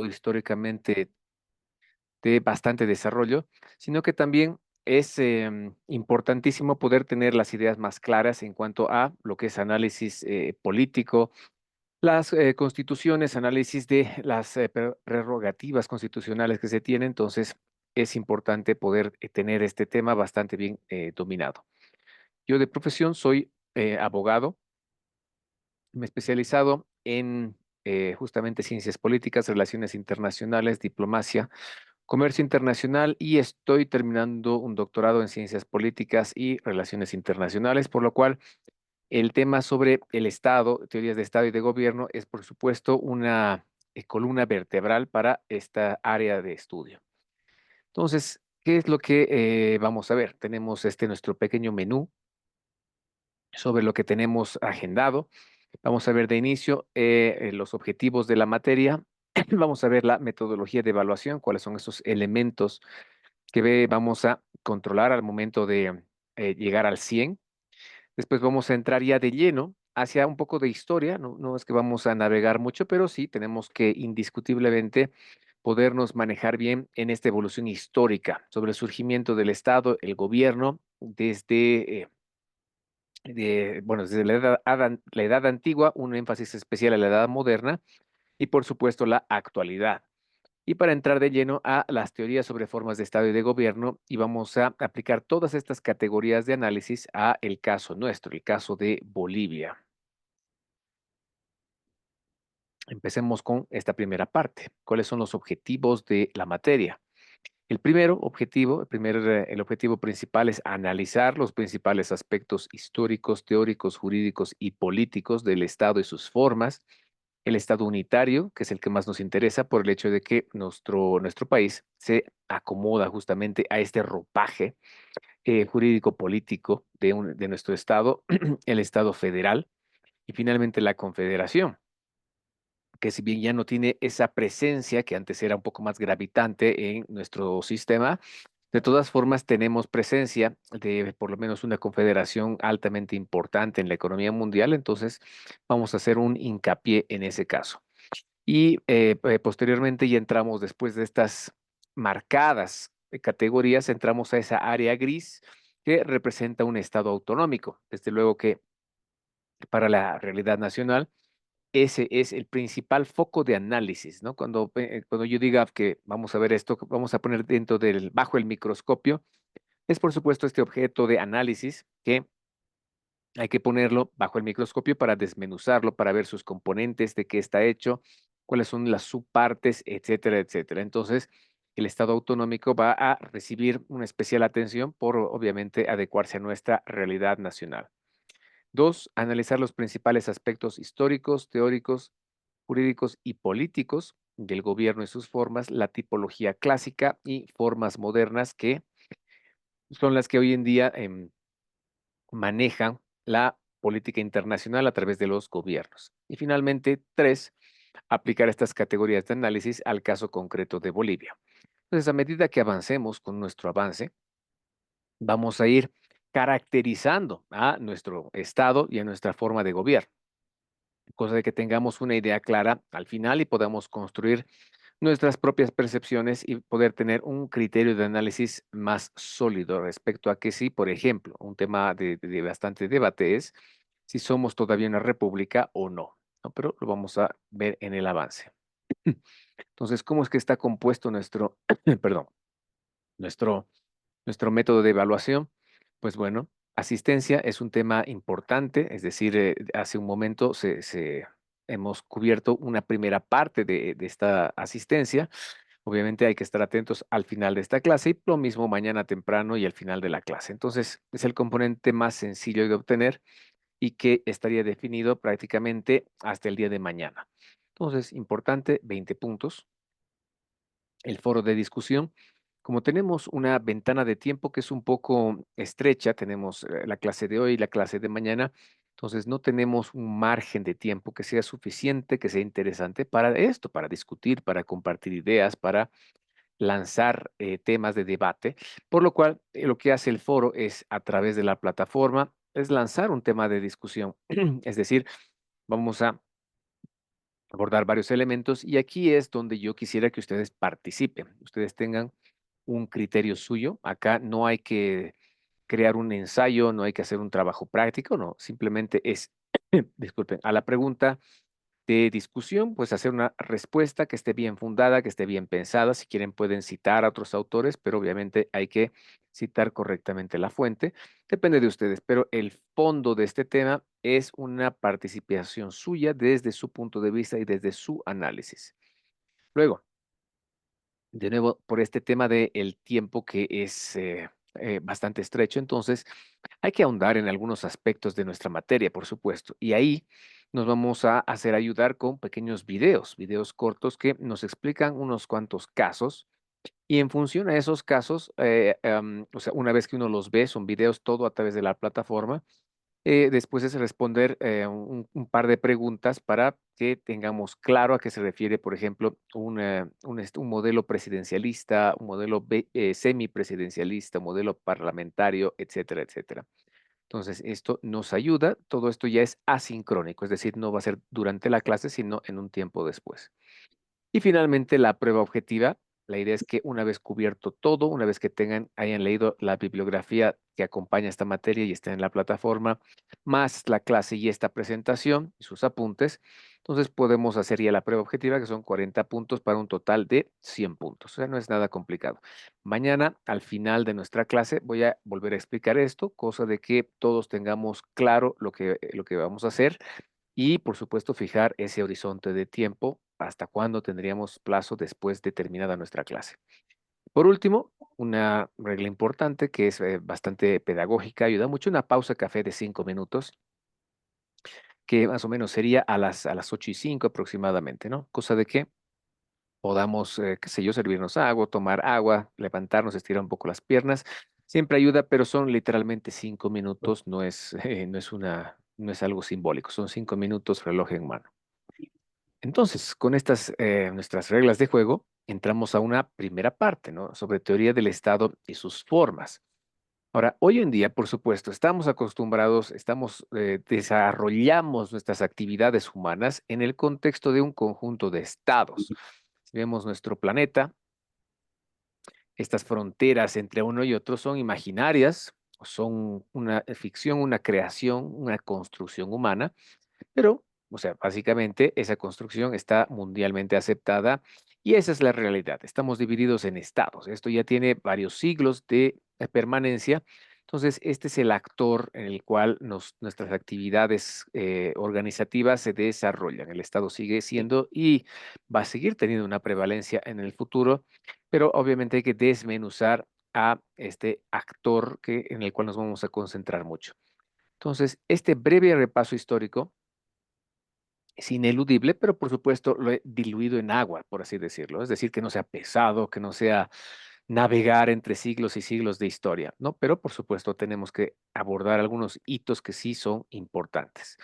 históricamente de bastante desarrollo, sino que también es importantísimo poder tener las ideas más claras en cuanto a lo que es análisis político, las constituciones, análisis de las prerrogativas constitucionales que se tienen. Entonces, es importante poder tener este tema bastante bien dominado. Yo de profesión soy abogado, me he especializado en justamente ciencias políticas, relaciones internacionales, diplomacia, comercio internacional y estoy terminando un doctorado en ciencias políticas y relaciones internacionales, por lo cual el tema sobre el Estado, teorías de Estado y de gobierno es, por supuesto, una columna vertebral para esta área de estudio. Entonces, ¿qué es lo que vamos a ver? Tenemos nuestro pequeño menú sobre lo que tenemos agendado. Vamos a ver de inicio los objetivos de la materia. Vamos a ver la metodología de evaluación, cuáles son esos elementos que vamos a controlar al momento de llegar al 100. Después vamos a entrar ya de lleno hacia un poco de historia. No, no es que vamos a navegar mucho, pero sí tenemos que indiscutiblemente podernos manejar bien en esta evolución histórica sobre el surgimiento del Estado, el gobierno, bueno, desde la edad antigua, un énfasis especial a la edad moderna y por supuesto la actualidad. Y para entrar de lleno a las teorías sobre formas de Estado y de gobierno, y vamos a aplicar todas estas categorías de análisis a el caso nuestro, el caso de Bolivia. Empecemos con esta primera parte. ¿Cuáles son los objetivos de la materia? El primero objetivo, el objetivo principal es analizar los principales aspectos históricos, teóricos, jurídicos y políticos del Estado y sus formas. El Estado unitario, que es el que más nos interesa por el hecho de que nuestro país se acomoda justamente a este ropaje jurídico-político de nuestro Estado, el Estado federal y finalmente la Confederación, que si bien ya no tiene esa presencia que antes era un poco más gravitante en nuestro sistema, de todas formas tenemos presencia de por lo menos una confederación altamente importante en la economía mundial. Entonces vamos a hacer un hincapié en ese caso. Y posteriormente ya entramos, después de estas marcadas categorías, entramos a esa área gris que representa un estado autonómico. Desde luego que para la realidad nacional, ese es el principal foco de análisis, ¿no? Cuando yo diga que vamos a ver esto, que vamos a poner bajo el microscopio, es por supuesto este objeto de análisis que hay que ponerlo bajo el microscopio para desmenuzarlo, para ver sus componentes, de qué está hecho, cuáles son las subpartes, etcétera, etcétera. Entonces, el Estado autonómico va a recibir una especial atención por, obviamente, adecuarse a nuestra realidad nacional. Dos, analizar los principales aspectos históricos, teóricos, jurídicos y políticos del gobierno y sus formas, la tipología clásica y formas modernas que son las que hoy en día manejan la política internacional a través de los gobiernos. Y finalmente, tres, aplicar estas categorías de análisis al caso concreto de Bolivia. Entonces, a medida que avancemos con nuestro avance, vamos a ir caracterizando a nuestro Estado y a nuestra forma de gobierno, cosa de que tengamos una idea clara al final y podamos construir nuestras propias percepciones y poder tener un criterio de análisis más sólido respecto a que si, por ejemplo, un tema de bastante debate es si somos todavía una república o no, ¿no? Pero lo vamos a ver en el avance. Entonces, ¿cómo es que está compuesto perdón, nuestro, nuestro método de evaluación? Pues bueno, asistencia es un tema importante, es decir, hace un momento hemos cubierto una primera parte de esta asistencia. Obviamente hay que estar atentos al final de esta clase y lo mismo mañana temprano y al final de la clase. Entonces, es el componente más sencillo de obtener y que estaría definido prácticamente hasta el día de mañana. Entonces, importante, 20 puntos. El foro de discusión. Como tenemos una ventana de tiempo que es un poco estrecha, tenemos la clase de hoy y la clase de mañana, entonces no tenemos un margen de tiempo que sea suficiente, que sea interesante para esto, para discutir, para compartir ideas, para lanzar temas de debate, por lo cual lo que hace el foro es a través de la plataforma, es lanzar un tema de discusión, es decir, vamos a abordar varios elementos y aquí es donde yo quisiera que ustedes participen, ustedes tengan un criterio suyo. Acá no hay que crear un ensayo, no hay que hacer un trabajo práctico, no, simplemente es, disculpen, a la pregunta de discusión, pues hacer una respuesta que esté bien fundada, que esté bien pensada. Si quieren pueden citar a otros autores, pero obviamente hay que citar correctamente la fuente. Depende de ustedes, pero el fondo de este tema es una participación suya desde su punto de vista y desde su análisis. Luego, de nuevo, por este tema del tiempo que es bastante estrecho, entonces hay que ahondar en algunos aspectos de nuestra materia, por supuesto, y ahí nos vamos a hacer ayudar con pequeños videos, videos cortos que nos explican unos cuantos casos y en función a esos casos, o sea, una vez que uno los ve, son videos todo a través de la plataforma, después es responder un par de preguntas para que tengamos claro a qué se refiere, por ejemplo, un modelo presidencialista, un modelo semipresidencialista, un modelo parlamentario, etcétera, etcétera. Entonces, esto nos ayuda, todo esto ya es asincrónico, es decir, no va a ser durante la clase, sino en un tiempo después. Y finalmente, la prueba objetiva. La idea es que una vez cubierto todo, una vez que hayan leído la bibliografía que acompaña esta materia y está en la plataforma, más la clase y esta presentación y sus apuntes, entonces podemos hacer ya la prueba objetiva, que son 40 puntos para un total de 100 puntos. O sea, no es nada complicado. Mañana, al final de nuestra clase, voy a volver a explicar esto, cosa de que todos tengamos claro lo que vamos a hacer y, por supuesto, fijar ese horizonte de tiempo hasta cuándo tendríamos plazo después de terminada nuestra clase. Por último, una regla importante que es bastante pedagógica, ayuda mucho una pausa café de 5 minutos, que más o menos sería a las 8:05 aproximadamente, ¿no? Cosa de que podamos, qué sé yo, servirnos agua, tomar agua, levantarnos, estirar un poco las piernas. Siempre ayuda, pero son literalmente 5 minutos, no es algo simbólico, son 5 minutos reloj en mano. Entonces, con estas nuestras reglas de juego, entramos a una primera parte, ¿no? Sobre teoría del Estado y sus formas. Ahora, hoy en día, por supuesto, estamos acostumbrados, desarrollamos nuestras actividades humanas en el contexto de un conjunto de estados. Si vemos nuestro planeta, estas fronteras entre uno y otro son imaginarias, son una ficción, una creación, una construcción humana, pero, o sea, básicamente esa construcción está mundialmente aceptada y esa es la realidad. Estamos divididos en estados. Esto ya tiene varios siglos de permanencia. Entonces, este es el actor en el cual nuestras actividades organizativas se desarrollan. El Estado sigue siendo y va a seguir teniendo una prevalencia en el futuro, pero obviamente hay que desmenuzar a este actor en el cual nos vamos a concentrar mucho. Entonces, este breve repaso histórico es ineludible, pero por supuesto lo he diluido en agua, por así decirlo. Es decir, que no sea pesado, que no sea navegar entre siglos y siglos de historia, ¿no? Pero por supuesto tenemos que abordar algunos hitos que sí son importantes.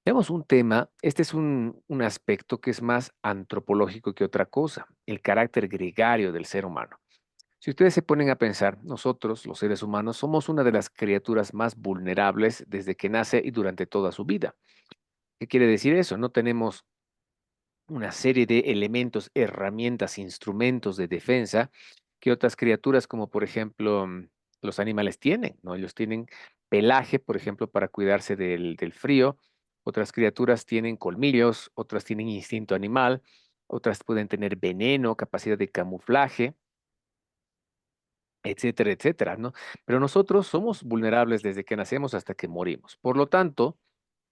Tenemos un tema, este es un aspecto que es más antropológico que otra cosa, el carácter gregario del ser humano. Si ustedes se ponen a pensar, nosotros, los seres humanos, somos una de las criaturas más vulnerables desde que nace y durante toda su vida. ¿Qué quiere decir eso? No tenemos una serie de elementos, herramientas, instrumentos de defensa que otras criaturas, como por ejemplo los animales tienen, ¿no? Ellos tienen pelaje, por ejemplo, para cuidarse del frío. Otras criaturas tienen colmillos, otras tienen instinto animal, otras pueden tener veneno, capacidad de camuflaje, etcétera, etcétera, ¿no? Pero nosotros somos vulnerables desde que nacemos hasta que morimos. Por lo tanto,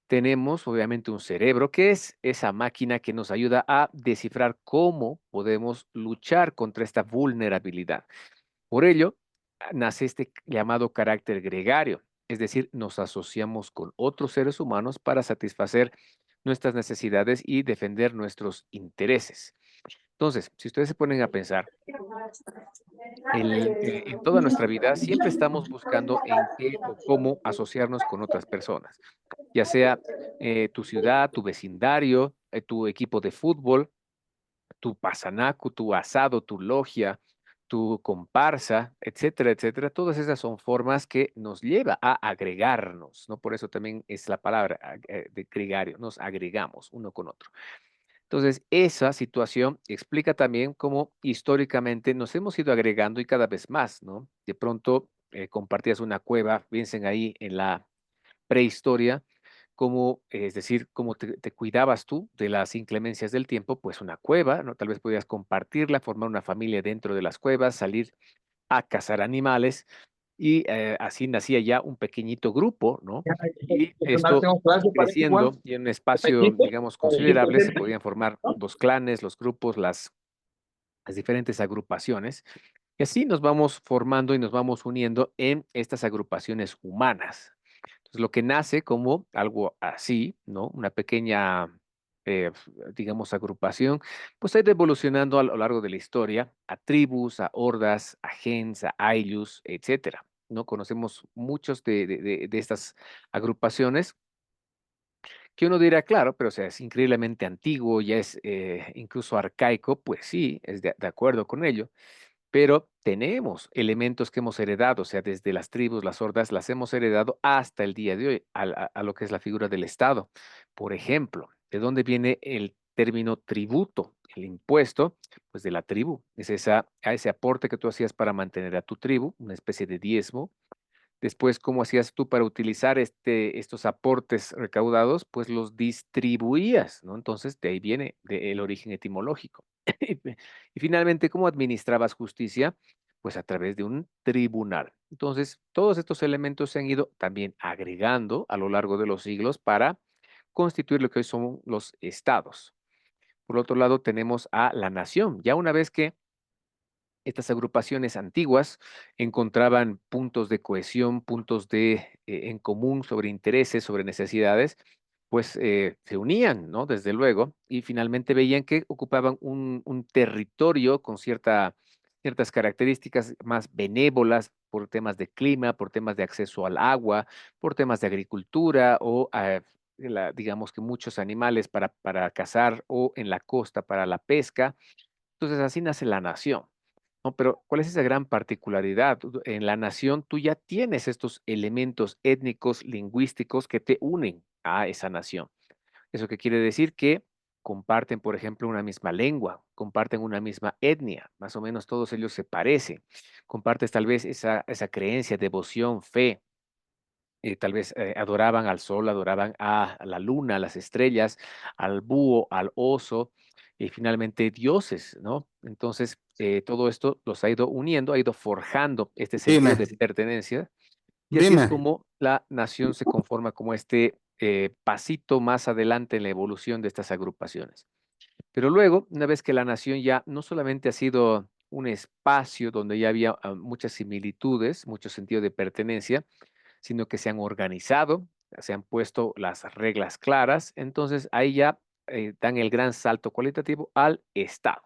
tenemos obviamente un cerebro que es esa máquina que nos ayuda a descifrar cómo podemos luchar contra esta vulnerabilidad. Por ello, nace este llamado carácter gregario, es decir, nos asociamos con otros seres humanos para satisfacer nuestras necesidades y defender nuestros intereses. Entonces, si ustedes se ponen a pensar, en toda nuestra vida siempre estamos buscando en qué o cómo asociarnos con otras personas, ya sea tu ciudad, tu vecindario, tu equipo de fútbol, tu pasanaco, tu asado, tu logia, tu comparsa, etcétera, etcétera. Todas esas son formas que nos lleva a agregarnos, ¿no? Por eso también es la palabra de gregario, nos agregamos uno con otro. Entonces, esa situación explica también cómo históricamente nos hemos ido agregando y cada vez más, ¿no? De pronto compartías una cueva, piensen ahí en la prehistoria, cómo, es decir, cómo te cuidabas tú de las inclemencias del tiempo, pues una cueva, ¿no? Tal vez podías compartirla, formar una familia dentro de las cuevas, salir a cazar animales y así nacía ya un pequeñito grupo, ¿no? Ya, Y yo más esto tengo clase, parece igual. creciendo y en un ¿Me espacio, dijiste? digamos, ¿Me dijiste considerable, se ese? podían formar ¿No? los clanes, los grupos, las diferentes agrupaciones. Y así nos vamos formando y nos vamos uniendo en estas agrupaciones humanas. Entonces, lo que nace como algo así, ¿no? Una pequeña, digamos, agrupación, pues ha ido evolucionando a lo largo de la historia a tribus, a hordas, a gens, a ayllus, etcétera. ¿No? Conocemos muchos de estas agrupaciones que uno dirá, claro, pero o sea, es increíblemente antiguo, ya es incluso arcaico, pues sí, es de acuerdo con ello, pero tenemos elementos que hemos heredado, o sea, desde las tribus, las hordas, las hemos heredado hasta el día de hoy, a lo que es la figura del Estado. Por ejemplo, ¿de dónde viene el término tributo? El impuesto, pues de la tribu, es a ese aporte que tú hacías para mantener a tu tribu, una especie de diezmo. Después, ¿cómo hacías tú para utilizar estos aportes recaudados? Pues los distribuías, ¿no? Entonces, de ahí viene el origen etimológico. Y finalmente, ¿cómo administrabas justicia? Pues a través de un tribunal. Entonces, todos estos elementos se han ido también agregando a lo largo de los siglos para constituir lo que hoy son los estados. Por otro lado, tenemos a la nación. Ya una vez que estas agrupaciones antiguas encontraban puntos de cohesión, puntos en común sobre intereses, sobre necesidades, pues se unían, ¿no? Desde luego, y finalmente veían que ocupaban un territorio con ciertas características más benévolas por temas de clima, por temas de acceso al agua, por temas de agricultura o, digamos que muchos animales para cazar o en la costa para la pesca. Entonces así nace la nación. No, pero ¿cuál es esa gran particularidad? En la nación tú ya tienes estos elementos étnicos, lingüísticos que te unen a esa nación. ¿Eso qué quiere decir? Que comparten, por ejemplo, una misma lengua, comparten una misma etnia, más o menos todos ellos se parecen. Compartes tal vez esa creencia, devoción, fe, tal vez adoraban al sol, adoraban a la luna, a las estrellas, al búho, al oso y finalmente dioses, ¿no? Entonces, todo esto los ha ido uniendo, ha ido forjando este sentido de Dime, pertenencia y así es dime. como la nación se conforma como este pasito más adelante en la evolución de estas agrupaciones. Pero luego, una vez que la nación ya no solamente ha sido un espacio donde ya había muchas similitudes, mucho sentido de pertenencia, sino que se han organizado, se han puesto las reglas claras, entonces ahí ya dan el gran salto cualitativo al Estado.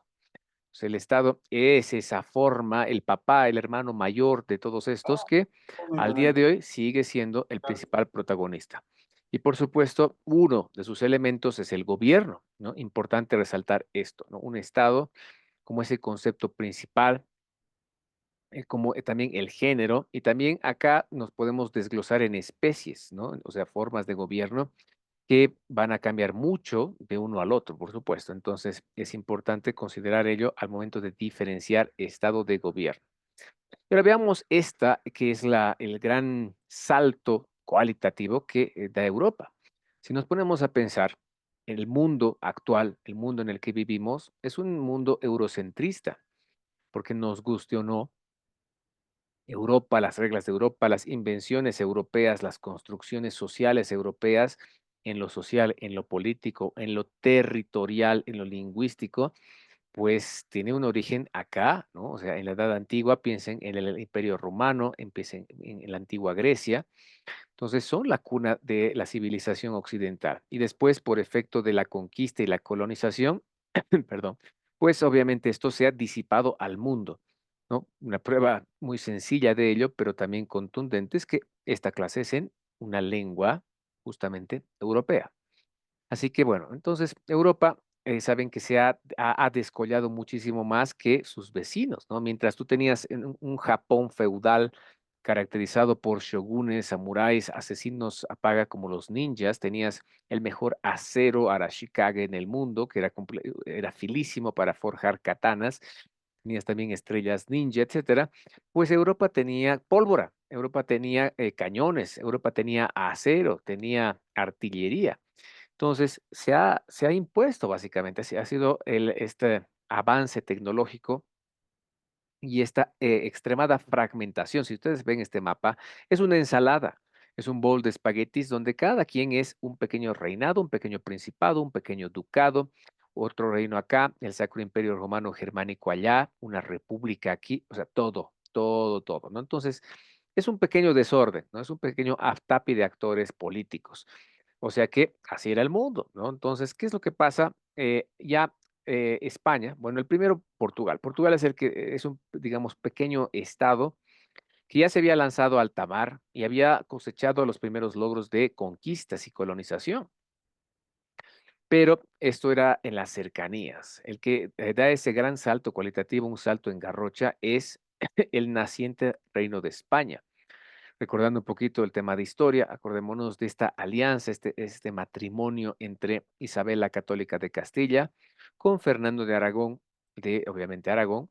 O sea, el Estado es esa forma, el papá, el hermano mayor de todos estos que al día de hoy sigue siendo el principal protagonista. Y por supuesto, uno de sus elementos es el gobierno, ¿no? Importante resaltar esto, ¿no? Un Estado como ese concepto principal como también el género, y también acá nos podemos desglosar en especies, ¿no? O sea, formas de gobierno que van a cambiar mucho de uno al otro, por supuesto. Entonces, es importante considerar ello al momento de diferenciar estado de gobierno. Pero veamos esta, que es el gran salto cualitativo que da Europa. Si nos ponemos a pensar, el mundo actual, el mundo en el que vivimos, es un mundo eurocentrista, porque nos guste o no, Europa, las reglas de Europa, las invenciones europeas, las construcciones sociales europeas en lo social, en lo político, en lo territorial, en lo lingüístico, pues tiene un origen acá, ¿no? O sea, en la Edad Antigua, piensen en el Imperio Romano, empiecen en la antigua Grecia, entonces son la cuna de la civilización occidental. Y después, por efecto de la conquista y la colonización, perdón, pues obviamente esto se ha disipado al mundo, ¿no? Una prueba muy sencilla de ello, pero también contundente, es que esta clase es en una lengua justamente europea. Así que bueno, entonces Europa, saben que ha descollado muchísimo más que sus vecinos, ¿no? Mientras tú tenías en un Japón feudal, caracterizado por shogunes, samuráis, asesinos a paga como los ninjas. Tenías el mejor acero Arashikage en el mundo, que era filísimo para forjar katanas. Tenías también estrellas ninja, etcétera. Pues Europa tenía pólvora, Europa tenía cañones, Europa tenía acero, tenía artillería. Entonces, se ha impuesto básicamente, ha sido este avance tecnológico y esta extremada fragmentación. Si ustedes ven este mapa, es una ensalada, es un bol de espaguetis donde cada quien es un pequeño reinado, un pequeño principado, un pequeño ducado, otro reino acá, el Sacro Imperio Romano Germánico allá, una república aquí, o sea, todo, todo, todo, ¿no? Entonces, es un pequeño desorden, ¿no? Es un pequeño aftapi de actores políticos. O sea que así era el mundo, ¿no? Entonces, ¿qué es lo que pasa? Ya España, bueno, el primero Portugal. Portugal es el que es un, digamos, pequeño estado que ya se había lanzado a alta mar y había cosechado los primeros logros de conquistas y colonización. Pero esto era en las cercanías. El que da ese gran salto cualitativo, un salto en garrocha, es el naciente Reino de España. Recordando un poquito el tema de historia, acordémonos de esta alianza, este matrimonio entre Isabel la Católica de Castilla con Fernando de Aragón, de obviamente Aragón,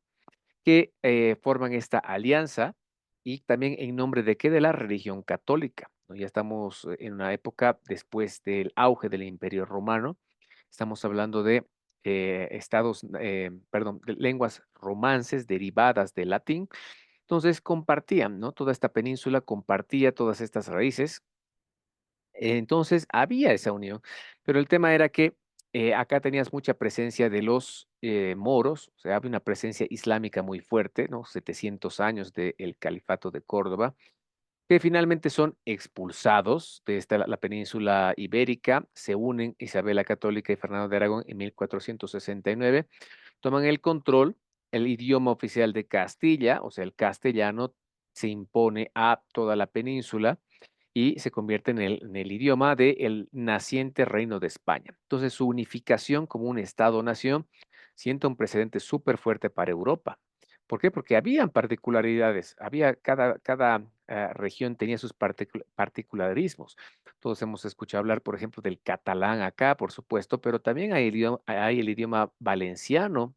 que forman esta alianza y también en nombre de qué, de la religión católica, ¿no? Ya estamos en una época después del auge del Imperio Romano, estamos hablando de perdón, de lenguas romances derivadas del latín. Entonces compartían, ¿no? Toda esta península compartía todas estas raíces. Entonces había esa unión, pero el tema era que acá tenías mucha presencia de los moros, o sea, había una presencia islámica muy fuerte, ¿no? 700 años del califato de Córdoba, que finalmente son expulsados de la península ibérica, se unen Isabel la Católica y Fernando de Aragón en 1469, toman el control, el idioma oficial de Castilla, o sea, el castellano, se impone a toda la península y se convierte en el idioma del naciente Reino de España. Entonces, su unificación como un Estado-nación sienta un precedente súper fuerte para Europa. ¿Por qué? Porque habían particularidades, cada región tenía sus particularismos. Todos hemos escuchado hablar, por ejemplo, del catalán acá, por supuesto, pero también hay el idioma valenciano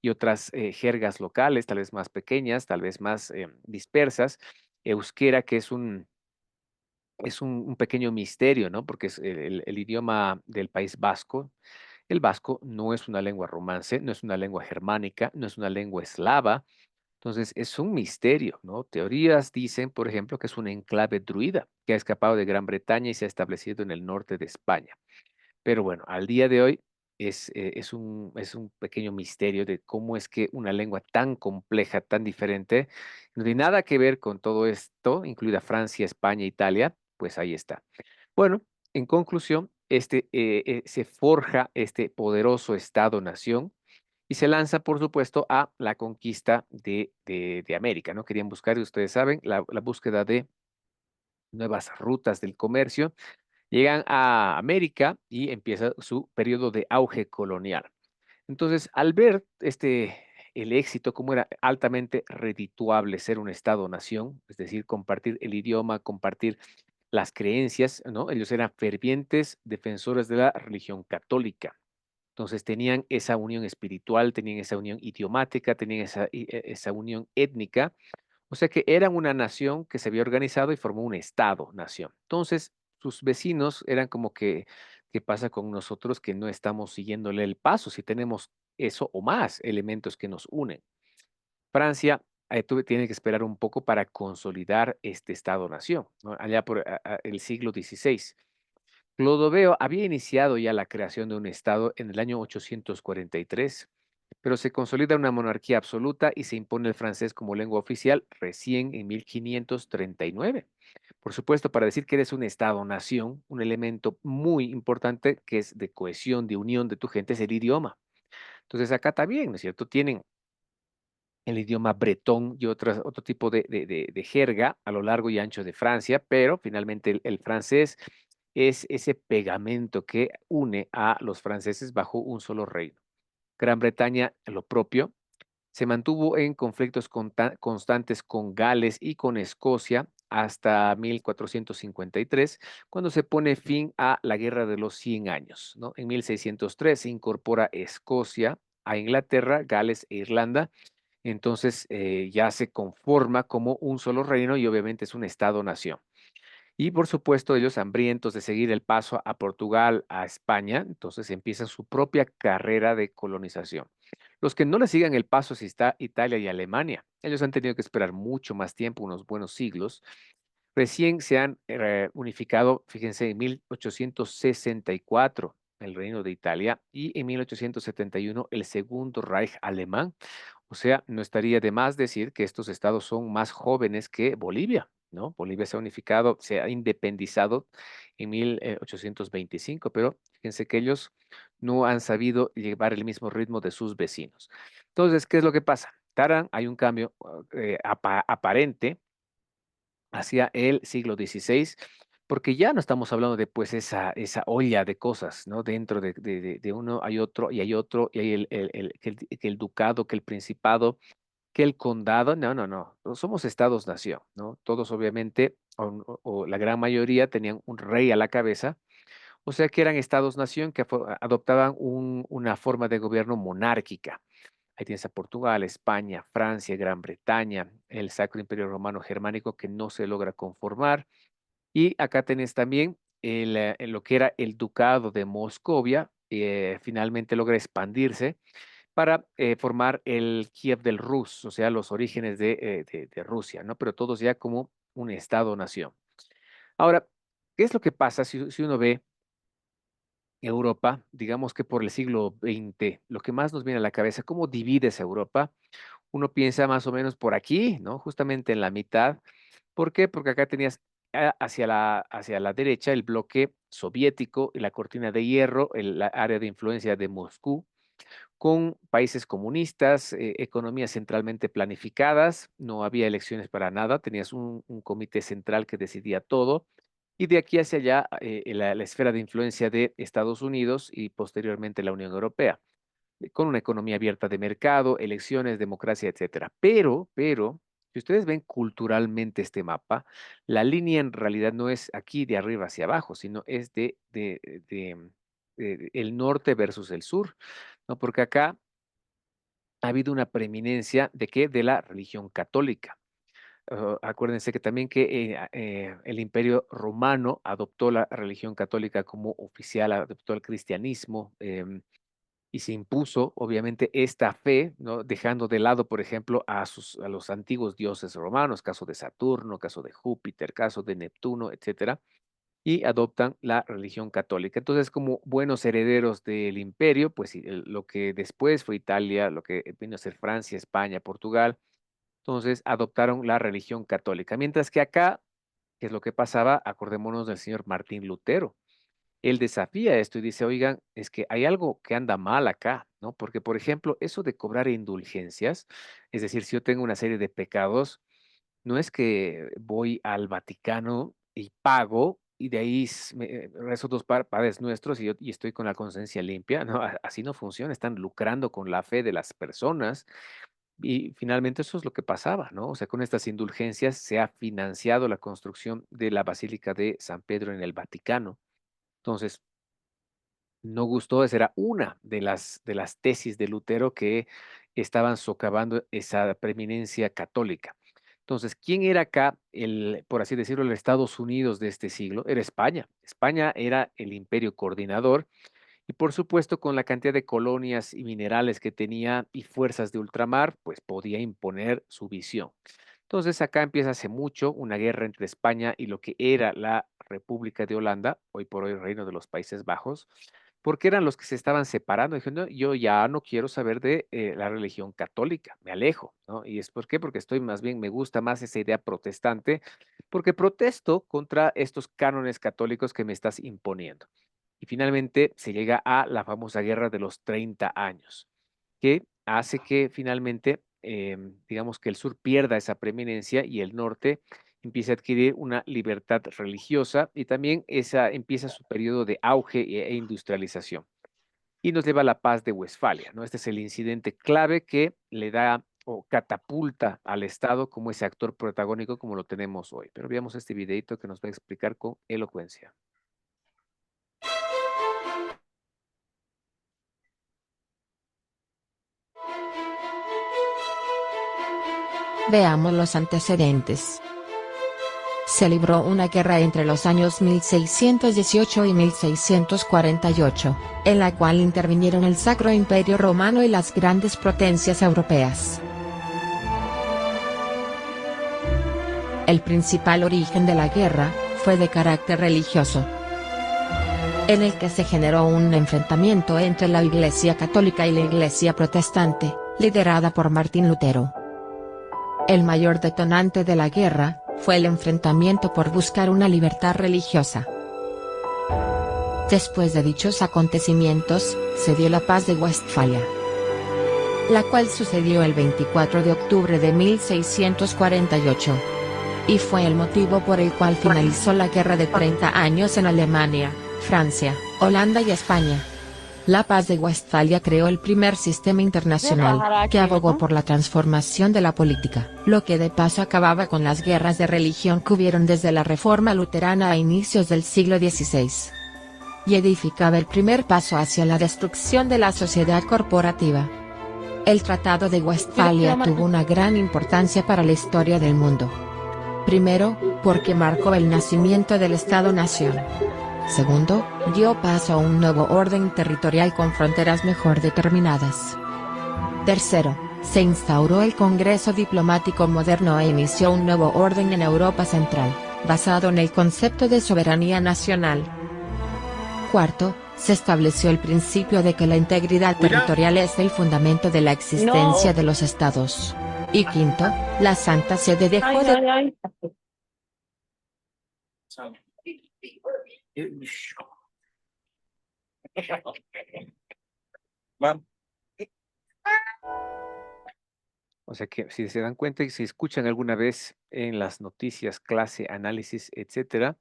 y otras jergas locales, tal vez más pequeñas, tal vez más dispersas. Euskera, que es un pequeño misterio, ¿no? Porque es el idioma del País Vasco. El vasco no es una lengua romance, no es una lengua germánica, no es una lengua eslava. Entonces, es un misterio, ¿no? Teorías dicen, por ejemplo, que es un enclave druida que ha escapado de Gran Bretaña y se ha establecido en el norte de España. Pero bueno, al día de hoy es un pequeño misterio de cómo es que una lengua tan compleja, tan diferente, no tiene nada que ver con todo esto, incluida Francia, España, Italia, pues ahí está. Bueno, en conclusión, se forja este poderoso Estado-nación y se lanza, por supuesto, a la conquista de América, ¿no? Querían buscar, y ustedes saben, la búsqueda de nuevas rutas del comercio. Llegan a América y empieza su periodo de auge colonial. Entonces, al ver el éxito, cómo era altamente redituable ser un Estado-nación, es decir, compartir el idioma, compartir las creencias, ¿no? Ellos eran fervientes defensores de la religión católica. Entonces tenían esa unión espiritual, tenían esa unión idiomática, tenían esa unión étnica, o sea que eran una nación que se había organizado y formó un Estado-nación. Entonces, sus vecinos eran como que, ¿qué pasa con nosotros que no estamos siguiéndole el paso si tenemos eso o más elementos que nos unen? Francia tiene que esperar un poco para consolidar este Estado-nación, ¿no? Allá por el siglo XVI. Clodoveo había iniciado ya la creación de un Estado en el año 843, pero se consolida una monarquía absoluta y se impone el francés como lengua oficial recién en 1539. Por supuesto, para decir que eres un Estado-nación, un elemento muy importante que es de cohesión, de unión de tu gente, es el idioma. Entonces acá también, ¿no es cierto? Tienen el idioma bretón y otro tipo de jerga a lo largo y ancho de Francia, pero finalmente el francés es ese pegamento que une a los franceses bajo un solo reino. Gran Bretaña, lo propio, se mantuvo en conflictos constantes con Gales y con Escocia hasta 1453, cuando se pone fin a la Guerra de los 100 años, ¿no? En 1603 se incorpora Escocia a Inglaterra, Gales e Irlanda. Entonces ya se conforma como un solo reino y obviamente es un Estado-nación. Y por supuesto, ellos hambrientos de seguir el paso a Portugal, a España, entonces empiezan su propia carrera de colonización. Los que no le sigan el paso si está Italia y Alemania. Ellos han tenido que esperar mucho más tiempo, unos buenos siglos. Recién se han unificado, fíjense, en 1864 el Reino de Italia y en 1871 el Segundo Reich alemán. O sea, no estaría de más decir que estos estados son más jóvenes que Bolivia, ¿no? Bolivia se ha unificado, se ha independizado en 1825, pero fíjense que ellos no han sabido llevar el mismo ritmo de sus vecinos. Entonces, ¿qué es lo que pasa? Tarán, hay un cambio aparente hacia el siglo XVI, porque ya no estamos hablando de pues esa olla de cosas, ¿no? Dentro de uno hay otro y hay otro y hay que el ducado, que el principado, que el condado. No, no, no. Todos somos estados-nación, ¿no? Todos obviamente, o la gran mayoría tenían un rey a la cabeza, o sea que eran estados-nación que adoptaban una forma de gobierno monárquica. Ahí tienes a Portugal, España, Francia, Gran Bretaña, el Sacro Imperio Romano Germánico que no se logra conformar. Y acá tenés también lo que era el Ducado de Moscovia, finalmente logra expandirse para formar el Kiev del Rus, o sea, los orígenes de Rusia, ¿no? Pero todos ya como un Estado-nación. Ahora, ¿qué es lo que pasa si uno ve Europa, digamos que por el siglo XX, lo que más nos viene a la cabeza, cómo divides Europa? Uno piensa más o menos por aquí, ¿no? Justamente en la mitad. ¿Por qué? Porque acá tenías hacia la derecha el bloque soviético y la cortina de hierro, la área de influencia de Moscú, con países comunistas, economías centralmente planificadas, no había elecciones para nada, tenías un comité central que decidía todo. Y de aquí hacia allá, la esfera de influencia de Estados Unidos y posteriormente la Unión Europea con una economía abierta de mercado, elecciones, democracia, etcétera. Pero, si ustedes ven culturalmente este mapa, la línea en realidad no es aquí de arriba hacia abajo, sino es el norte versus el sur, ¿no? Porque acá ha habido una preeminencia de qué? De la religión católica. Acuérdense que también que el Imperio Romano adoptó la religión católica como oficial, adoptó el cristianismo, y se impuso, obviamente, esta fe, ¿no? Dejando de lado, por ejemplo, a los antiguos dioses romanos, caso de Saturno, caso de Júpiter, caso de Neptuno, etcétera, y adoptan la religión católica. Entonces, como buenos herederos del imperio, pues sí, lo que después fue Italia, lo que vino a ser Francia, España, Portugal, entonces adoptaron la religión católica. Mientras que acá, ¿qué es lo que pasaba? Acordémonos del señor Martín Lutero. Él desafía esto y dice, oigan, es que hay algo que anda mal acá, ¿no? Porque, por ejemplo, eso de cobrar indulgencias, es decir, si yo tengo una serie de pecados, no es que voy al Vaticano y pago y de ahí rezo dos padres nuestros y estoy con la conciencia limpia, ¿no? Así no funciona, están lucrando con la fe de las personas y finalmente eso es lo que pasaba, ¿no? O sea, con estas indulgencias se ha financiado la construcción de la Basílica de San Pedro en el Vaticano. Entonces, no gustó, esa era una de las tesis de Lutero que estaban socavando esa preeminencia católica. Entonces, ¿quién era acá por así decirlo, el Estados Unidos de este siglo? Era España. España era el imperio coordinador y por supuesto con la cantidad de colonias y minerales que tenía y fuerzas de ultramar, pues podía imponer su visión. Entonces acá empieza hace mucho una guerra entre España y lo que era la República de Holanda, hoy por hoy Reino de los Países Bajos, porque eran los que se estaban separando. Dijeron, "No, yo ya no quiero saber de la religión católica, me alejo, ¿no? ¿Y es por qué? Porque estoy más bien, me gusta más esa idea protestante, porque protesto contra estos cánones católicos que me estás imponiendo. Y finalmente se llega a la famosa guerra de los 30 años, que hace que finalmente, digamos que el sur pierda esa preeminencia y el norte empiece a adquirir una libertad religiosa y también empieza su periodo de auge e industrialización. y nos lleva a la paz de Westfalia, ¿no? Este es el incidente clave que le da o catapulta al Estado como ese actor protagónico como lo tenemos hoy. Pero veamos este videito que nos va a explicar con elocuencia. Veamos los antecedentes. Se libró una guerra entre los años 1618 y 1648, en la cual intervinieron el Sacro Imperio Romano y las grandes potencias europeas. El principal origen de la guerra fue de carácter religioso, en el que se generó un enfrentamiento entre la Iglesia Católica y la Iglesia Protestante, liderada por Martín Lutero. El mayor detonante de la guerra fue el enfrentamiento por buscar una libertad religiosa. Después de dichos acontecimientos, se dio la Paz de Westfalia, la cual sucedió el 24 de octubre de 1648. Y fue el motivo por el cual finalizó la guerra de 30 años en Alemania, Francia, Holanda y España. La Paz de Westfalia creó el primer sistema internacional, que abogó por la transformación de la política, lo que de paso acababa con las guerras de religión que hubieron desde la Reforma luterana a inicios del siglo XVI. Y edificaba el primer paso hacia la destrucción de la sociedad corporativa. El Tratado de Westfalia tuvo una gran importancia para la historia del mundo. Primero, porque marcó el nacimiento del Estado-nación. Segundo, dio paso a un nuevo orden territorial con fronteras mejor determinadas. Tercero, se instauró el Congreso Diplomático Moderno e inició un nuevo orden en Europa Central, basado en el concepto de soberanía nacional. Cuarto, se estableció el principio de que la integridad territorial es el fundamento de la existencia de los estados. Y quinto, la Santa Sede dejó de... O sea que si se dan cuenta y si escuchan alguna vez en las noticias, clase, análisis, etcétera,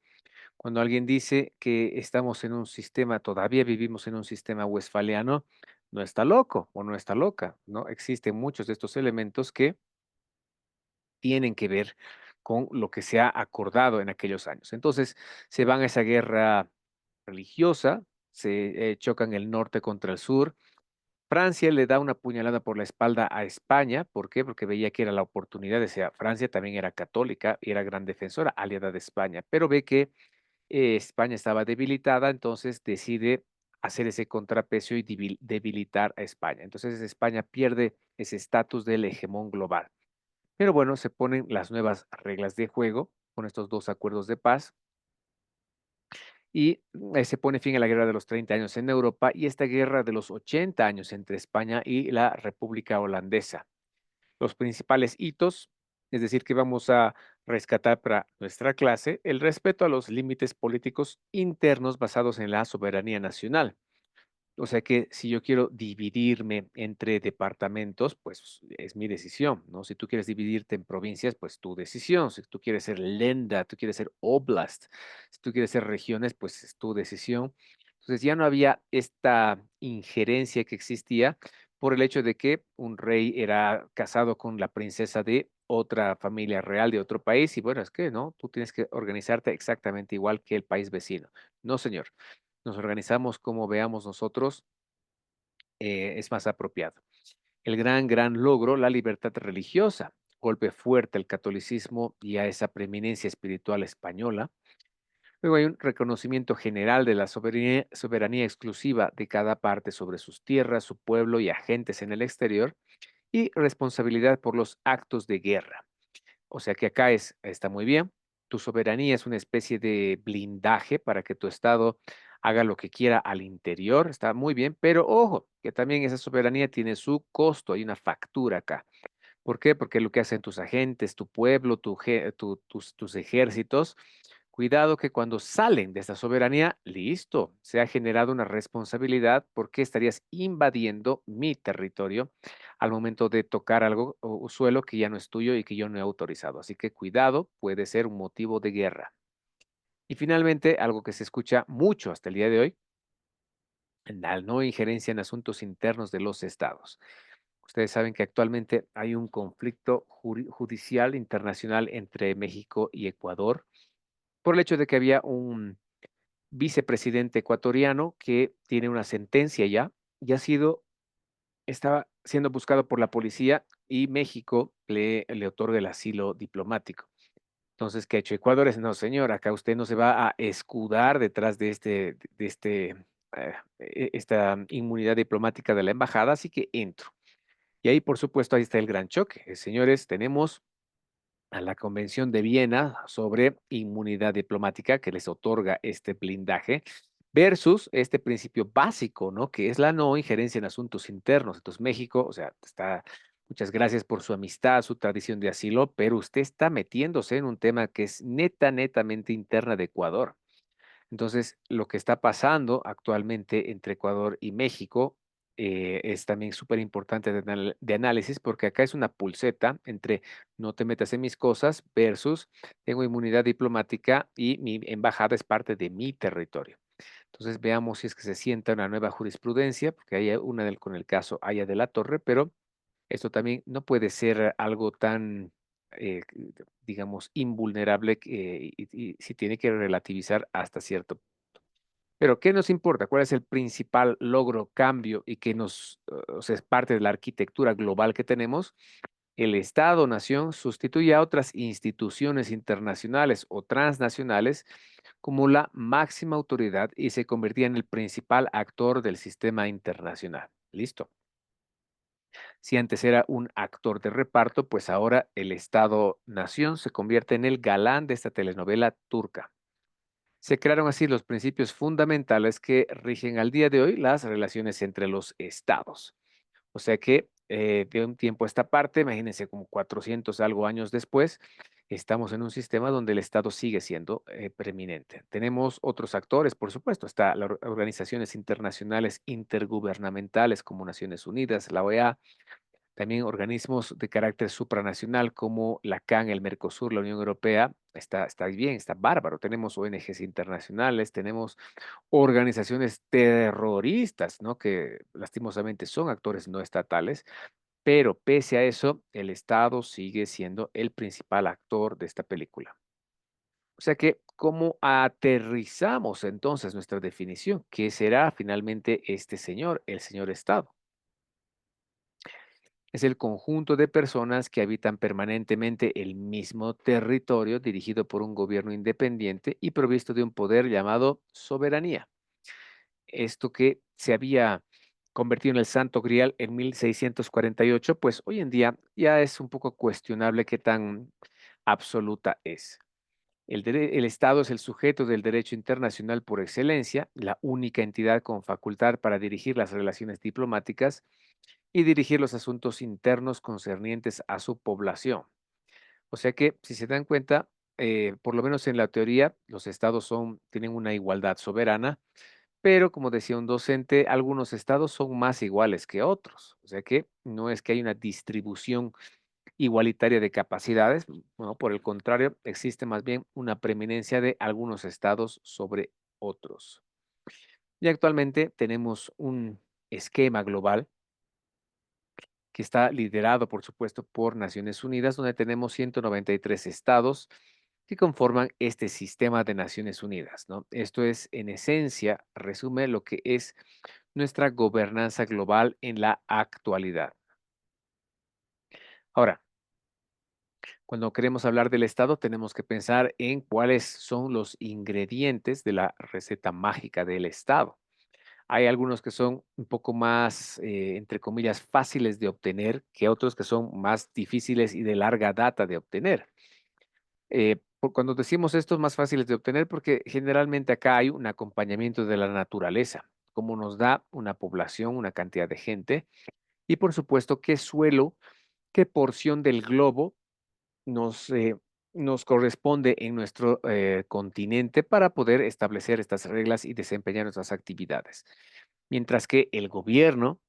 cuando alguien dice que estamos en un sistema, todavía vivimos en un sistema westfaliano, no está loco o no está loca, ¿no? Existen muchos de estos elementos que tienen que ver con lo que se ha acordado en aquellos años. Entonces, se van a esa guerra religiosa, se chocan el norte contra el sur. Francia le da una puñalada por la espalda a España. ¿Por qué? Porque veía que era la oportunidad. Decía, Francia también era católica y era gran defensora, aliada de España, pero ve que España estaba debilitada, entonces decide hacer ese contrapeso y debilitar a España. Entonces España pierde ese estatus del hegemón global. Pero bueno, se ponen las nuevas reglas de juego con estos dos acuerdos de paz y se pone fin a la guerra de los 30 años en Europa y esta guerra de los 80 años entre España y la República Holandesa. Los principales hitos, es decir, que vamos a rescatar para nuestra clase, el respeto a los límites políticos internos basados en la soberanía nacional. O sea que si yo quiero dividirme entre departamentos, pues es mi decisión, ¿no? Si tú quieres dividirte en provincias, pues tu decisión. Si tú quieres ser Lenda, tú quieres ser Oblast, si tú quieres ser regiones, pues es tu decisión. Entonces ya no había esta injerencia que existía por el hecho de que un rey era casado con la princesa de otra familia real de otro país y bueno, es que no, tú tienes que organizarte exactamente igual que el país vecino. No, señor. Nos organizamos como veamos nosotros es más apropiado. El gran logro, la libertad religiosa, golpe fuerte al catolicismo y a esa preeminencia espiritual española. Luego hay un reconocimiento general de la soberanía exclusiva de cada parte sobre sus tierras, su pueblo y agentes en el exterior, y responsabilidad por los actos de guerra. O sea que acá está muy bien. Tu soberanía es una especie de blindaje para que tu estado haga lo que quiera al interior. Está muy bien, pero ojo, que también esa soberanía tiene su costo, hay una factura acá. ¿Por qué? Porque lo que hacen tus agentes, tu pueblo, tus ejércitos, cuidado que cuando salen de esta soberanía, listo, se ha generado una responsabilidad porque estarías invadiendo mi territorio al momento de tocar algo o suelo que ya no es tuyo y que yo no he autorizado. Así que cuidado, puede ser un motivo de guerra. Y finalmente, algo que se escucha mucho hasta el día de hoy, la no injerencia en asuntos internos de los estados. Ustedes saben que actualmente hay un conflicto judicial internacional entre México y Ecuador por el hecho de que había un vicepresidente ecuatoriano que tiene una sentencia ya y estaba siendo buscado por la policía y México le otorga el asilo diplomático. Entonces, ¿qué ha hecho Ecuador? Es, no, señor, acá usted no se va a escudar detrás esta inmunidad diplomática de la embajada, así que entro. Y ahí, por supuesto, ahí está el gran choque. Señores, tenemos a la Convención de Viena sobre inmunidad diplomática que les otorga este blindaje versus este principio básico, ¿no? Que es la no injerencia en asuntos internos. Entonces, México, o sea, muchas gracias por su amistad, su tradición de asilo, pero usted está metiéndose en un tema que es netamente interna de Ecuador. Entonces, lo que está pasando actualmente entre Ecuador y México es también súper importante de análisis porque acá es una pulseta entre no te metas en mis cosas versus tengo inmunidad diplomática y mi embajada es parte de mi territorio. Entonces, veamos si es que se sienta una nueva jurisprudencia, porque hay con el caso Haya de la Torre, pero esto también no puede ser algo tan, digamos, invulnerable y se tiene que relativizar hasta cierto. Pero, ¿qué nos importa? ¿Cuál es el principal logro, cambio y que o sea, es parte de la arquitectura global que tenemos? El Estado-nación sustituye a otras instituciones internacionales o transnacionales como la máxima autoridad y se convertía en el principal actor del sistema internacional. Listo. Si antes era un actor de reparto, pues ahora el Estado-nación se convierte en el galán de esta telenovela turca. Se crearon así los principios fundamentales que rigen al día de hoy las relaciones entre los estados. O sea que de un tiempo a esta parte, imagínense como 400 algo años después, estamos en un sistema donde el Estado sigue siendo preeminente. Tenemos otros actores, por supuesto, está las organizaciones internacionales intergubernamentales como Naciones Unidas, la OEA, también organismos de carácter supranacional como la CAN, el Mercosur, la Unión Europea. Está bien, está bárbaro. Tenemos ONGs internacionales, tenemos organizaciones terroristas, ¿no? Que lastimosamente son actores no estatales, pero pese a eso, el Estado sigue siendo el principal actor de esta película. O sea que, ¿cómo aterrizamos entonces nuestra definición? ¿Qué será finalmente este señor, el señor Estado? Es el conjunto de personas que habitan permanentemente el mismo territorio dirigido por un gobierno independiente y provisto de un poder llamado soberanía. Esto que se había convertido en el Santo Grial en 1648, pues hoy en día ya es un poco cuestionable qué tan absoluta es. El Estado es el sujeto del derecho internacional por excelencia, la única entidad con facultad para dirigir las relaciones diplomáticas y dirigir los asuntos internos concernientes a su población. O sea que, si se dan cuenta, por lo menos en la teoría, los estados tienen una igualdad soberana, pero como decía un docente, algunos estados son más iguales que otros. O sea que no es que hay una distribución igualitaria de capacidades, no, por el contrario, existe más bien una preeminencia de algunos estados sobre otros. Y actualmente tenemos un esquema global que está liderado, por supuesto, por Naciones Unidas, donde tenemos 193 estados que conforman este sistema de Naciones Unidas, ¿no? Esto es, en esencia, resume lo que es nuestra gobernanza global en la actualidad. Ahora, cuando queremos hablar del Estado, tenemos que pensar en cuáles son los ingredientes de la receta mágica del Estado. Hay algunos que son un poco más, entre comillas, fáciles de obtener que otros que son más difíciles y de larga data de obtener. Cuando decimos estos más fáciles de obtener, porque generalmente acá hay un acompañamiento de la naturaleza, como nos da una población, una cantidad de gente, y por supuesto qué suelo, qué porción del globo nos corresponde en nuestro continente para poder establecer estas reglas y desempeñar nuestras actividades. Mientras que el gobierno,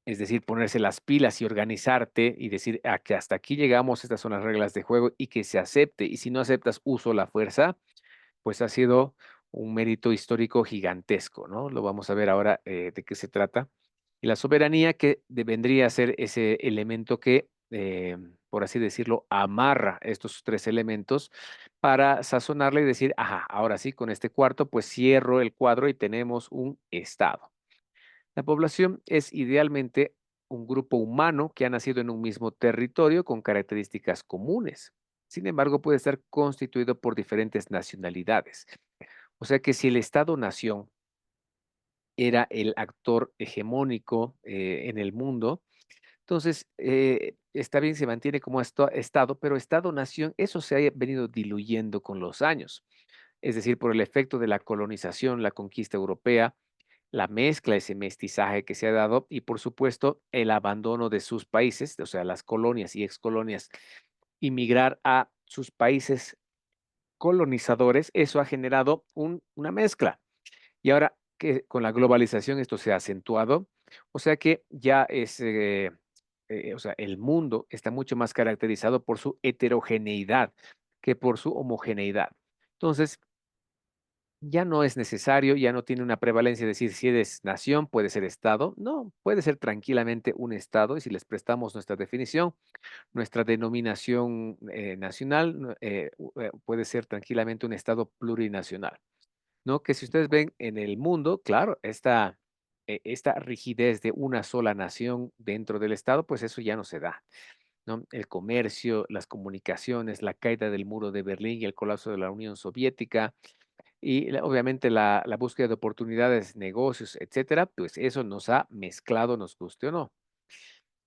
es decir, ponerse las pilas y organizarte y decir que hasta aquí llegamos, estas son las reglas de juego y que se acepte. Y si no aceptas, uso la fuerza, pues ha sido un mérito histórico gigantesco, ¿no? Lo vamos a ver ahora de qué se trata. Y la soberanía que vendría a ser ese elemento que, por así decirlo, amarra estos tres elementos para sazonarle y decir, ajá, ahora sí, con este cuarto, pues cierro el cuadro y tenemos un estado. La población es idealmente un grupo humano que ha nacido en un mismo territorio con características comunes. Sin embargo, puede estar constituido por diferentes nacionalidades. O sea que si el Estado-nación era el actor hegemónico en el mundo, entonces está bien, se mantiene como Estado, pero Estado-nación, eso se ha venido diluyendo con los años. Es decir, por el efecto de la colonización, la conquista europea, la mezcla, ese mestizaje que se ha dado y, por supuesto, el abandono de sus países, o sea, las colonias y excolonias, migrar a sus países colonizadores, eso ha generado una mezcla. Y ahora que con la globalización esto se ha acentuado, o sea que ya es, o sea, el mundo está mucho más caracterizado por su heterogeneidad que por su homogeneidad. Entonces, ya no es necesario, ya no tiene una prevalencia de decir si eres nación, puede ser Estado. No, puede ser tranquilamente un Estado y si les prestamos nuestra definición, nuestra denominación nacional, puede ser tranquilamente un Estado plurinacional. ¿No? Que si ustedes ven en el mundo, claro, esta rigidez de una sola nación dentro del Estado, pues eso ya no se da, ¿no? El comercio, las comunicaciones, la caída del muro de Berlín y el colapso de la Unión Soviética, y obviamente la búsqueda de oportunidades, negocios, etcétera, pues eso nos ha mezclado, nos guste o no.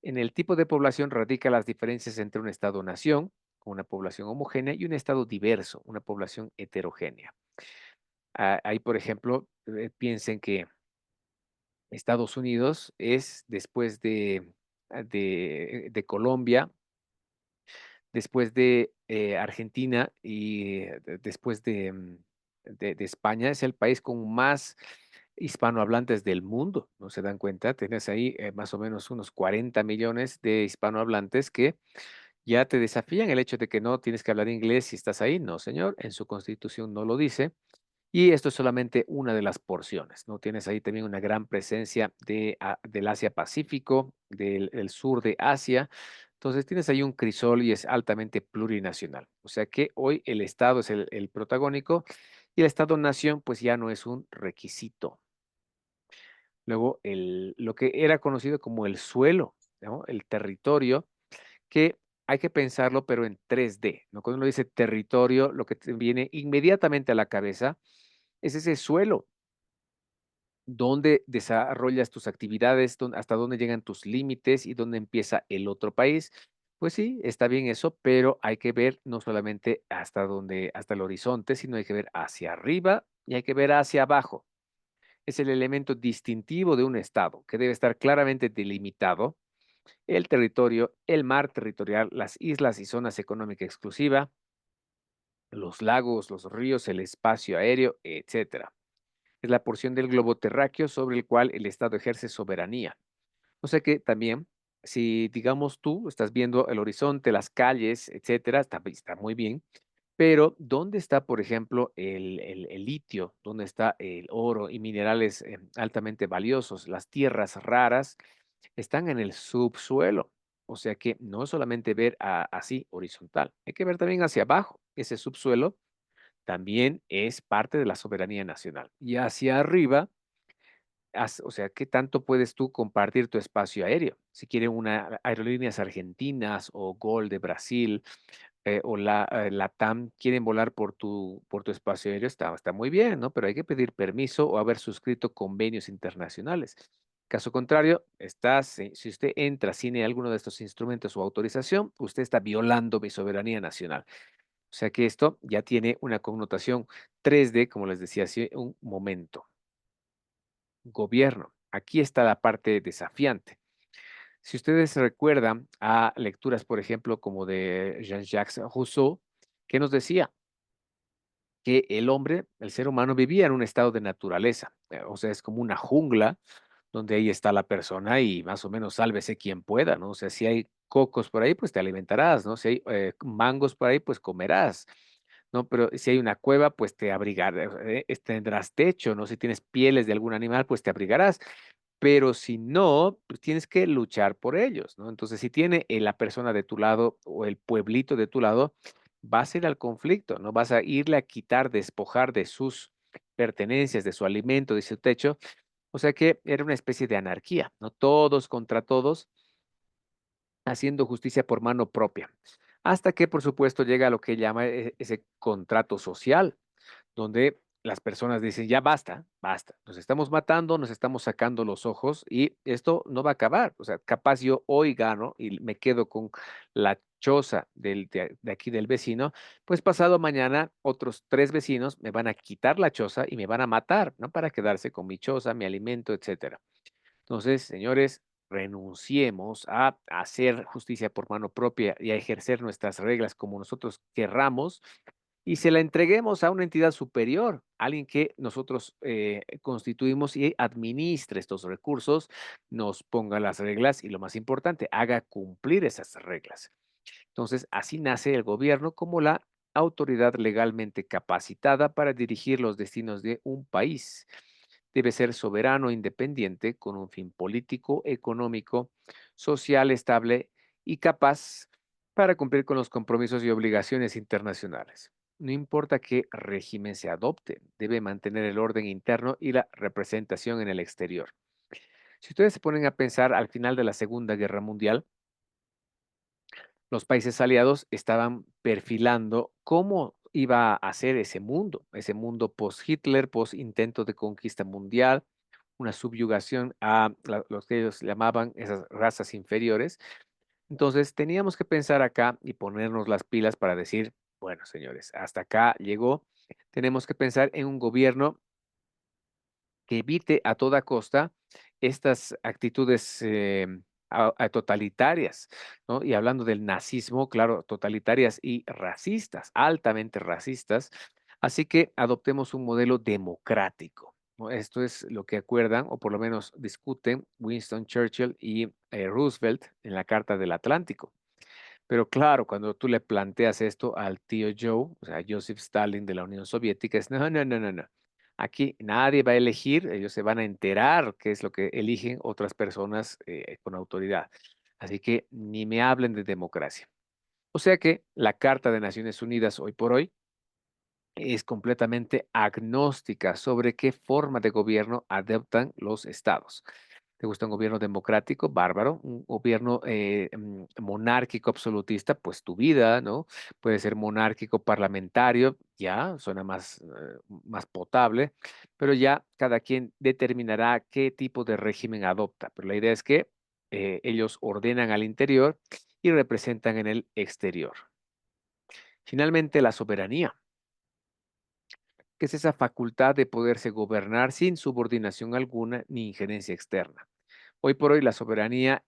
En el tipo de población radica las diferencias entre un Estado-nación, una población homogénea, y un Estado diverso, una población heterogénea. Ahí, por ejemplo, piensen que Estados Unidos es después de Colombia, después de Argentina y después de España, es el país con más hispanohablantes del mundo, ¿no se dan cuenta? Tienes ahí más o menos unos 40 millones de hispanohablantes que ya te desafían el hecho de que no tienes que hablar inglés si estás ahí. No, señor, en su constitución no lo dice. Y esto es solamente una de las porciones, ¿no? Tienes ahí también una gran presencia del Asia Pacífico, del sur de Asia. Entonces tienes ahí un crisol y es altamente plurinacional. O sea que hoy el Estado es el protagónico y el Estado-nación pues ya no es un requisito. Luego, lo que era conocido como el suelo, ¿no? El territorio, que hay que pensarlo, pero en 3D, ¿no? Cuando uno dice territorio, lo que te viene inmediatamente a la cabeza es ese suelo. ¿Dónde desarrollas tus actividades? ¿Hasta dónde llegan tus límites y dónde empieza el otro país? Pues sí, está bien eso, pero hay que ver no solamente hasta el horizonte, sino hay que ver hacia arriba y hay que ver hacia abajo. Es el elemento distintivo de un estado que debe estar claramente delimitado: el territorio, el mar territorial, las islas y zonas económica exclusiva, los lagos, los ríos, el espacio aéreo, etcétera. Es la porción del globo terráqueo sobre el cual el Estado ejerce soberanía. O sea que también, si digamos tú estás viendo el horizonte, las calles, etcétera, está muy bien, pero ¿dónde está, por ejemplo, el litio? ¿Dónde está el oro y minerales altamente valiosos? Las tierras raras están en el subsuelo. O sea que no solamente ver así horizontal, hay que ver también hacia abajo. Ese subsuelo también es parte de la soberanía nacional. Y hacia arriba, o sea, ¿qué tanto puedes tú compartir tu espacio aéreo? Si quieren una aerolíneas argentinas o Gol de Brasil o la TAM quieren volar por tu espacio aéreo, está muy bien, ¿no? Pero hay que pedir permiso o haber suscrito convenios internacionales. Caso contrario, si usted entra sin alguno de estos instrumentos o autorización, usted está violando mi soberanía nacional. O sea que esto ya tiene una connotación 3D, como les decía hace un momento. Gobierno. Aquí está la parte desafiante. Si ustedes recuerdan a lecturas, por ejemplo, como de Jean-Jacques Rousseau, que nos decía que el hombre, el ser humano, vivía en un estado de naturaleza. O sea, es como una jungla donde ahí está la persona y más o menos sálvese quien pueda, ¿no? O sea, si hay cocos por ahí, pues te alimentarás, ¿no? Si hay mangos por ahí, pues comerás. ¿no? Pero si hay una cueva, pues te abrigarás, tendrás techo, ¿no? Si tienes pieles de algún animal, pues te abrigarás. Pero si no, pues tienes que luchar por ellos, ¿no? Entonces, si tiene la persona de tu lado o el pueblito de tu lado, vas a ir al conflicto, ¿no? Vas a irle a quitar, despojar de sus pertenencias, de su alimento, de su techo. O sea que era una especie de anarquía, ¿no? Todos contra todos, haciendo justicia por mano propia. Hasta que, por supuesto, llega lo que llama ese contrato social donde las personas dicen, ya basta, basta, nos estamos matando, nos estamos sacando los ojos y esto no va a acabar. O sea, capaz yo hoy gano y me quedo con la choza de aquí del vecino, pues pasado mañana otros tres vecinos me van a quitar la choza y me van a matar, ¿no? Para quedarse con mi choza, mi alimento, etcétera. Entonces, señores, renunciemos a hacer justicia por mano propia y a ejercer nuestras reglas como nosotros querramos y se la entreguemos a una entidad superior, alguien que nosotros constituimos y administre estos recursos, nos ponga las reglas y lo más importante, haga cumplir esas reglas. Entonces, así nace el gobierno como la autoridad legalmente capacitada para dirigir los destinos de un país. Debe ser soberano, e independiente, con un fin político, económico, social estable y capaz para cumplir con los compromisos y obligaciones internacionales. No importa qué régimen se adopte, debe mantener el orden interno y la representación en el exterior. Si ustedes se ponen a pensar al final de la Segunda Guerra Mundial, los países aliados estaban perfilando cómo iba a ser ese mundo post-Hitler, post-intento de conquista mundial, una subyugación a los que ellos llamaban esas razas inferiores. Entonces teníamos que pensar acá y ponernos las pilas para decir, bueno, señores, hasta acá llegó. Tenemos que pensar en un gobierno que evite a toda costa estas actitudes totalitarias, ¿no? Y hablando del nazismo, claro, totalitarias y racistas, altamente racistas. Así que adoptemos un modelo democrático, ¿no? Esto es lo que acuerdan, o por lo menos discuten Winston Churchill y Roosevelt en la Carta del Atlántico. Pero claro, cuando tú le planteas esto al tío Joe, o sea, Joseph Stalin de la Unión Soviética, es no, no, no, no, no. Aquí nadie va a elegir, ellos se van a enterar qué es lo que eligen otras personas con autoridad. Así que ni me hablen de democracia. O sea que la Carta de Naciones Unidas hoy por hoy es completamente agnóstica sobre qué forma de gobierno adoptan los estados. ¿Te gusta un gobierno democrático? Bárbaro. Un gobierno monárquico absolutista, pues tu vida, ¿no? Puede ser monárquico parlamentario, ya, suena más, más potable, pero ya cada quien determinará qué tipo de régimen adopta. Pero la idea es que ellos ordenan al interior y representan en el exterior. Finalmente, la soberanía, que es esa facultad de poderse gobernar sin subordinación alguna ni injerencia externa. Hoy por hoy la soberanía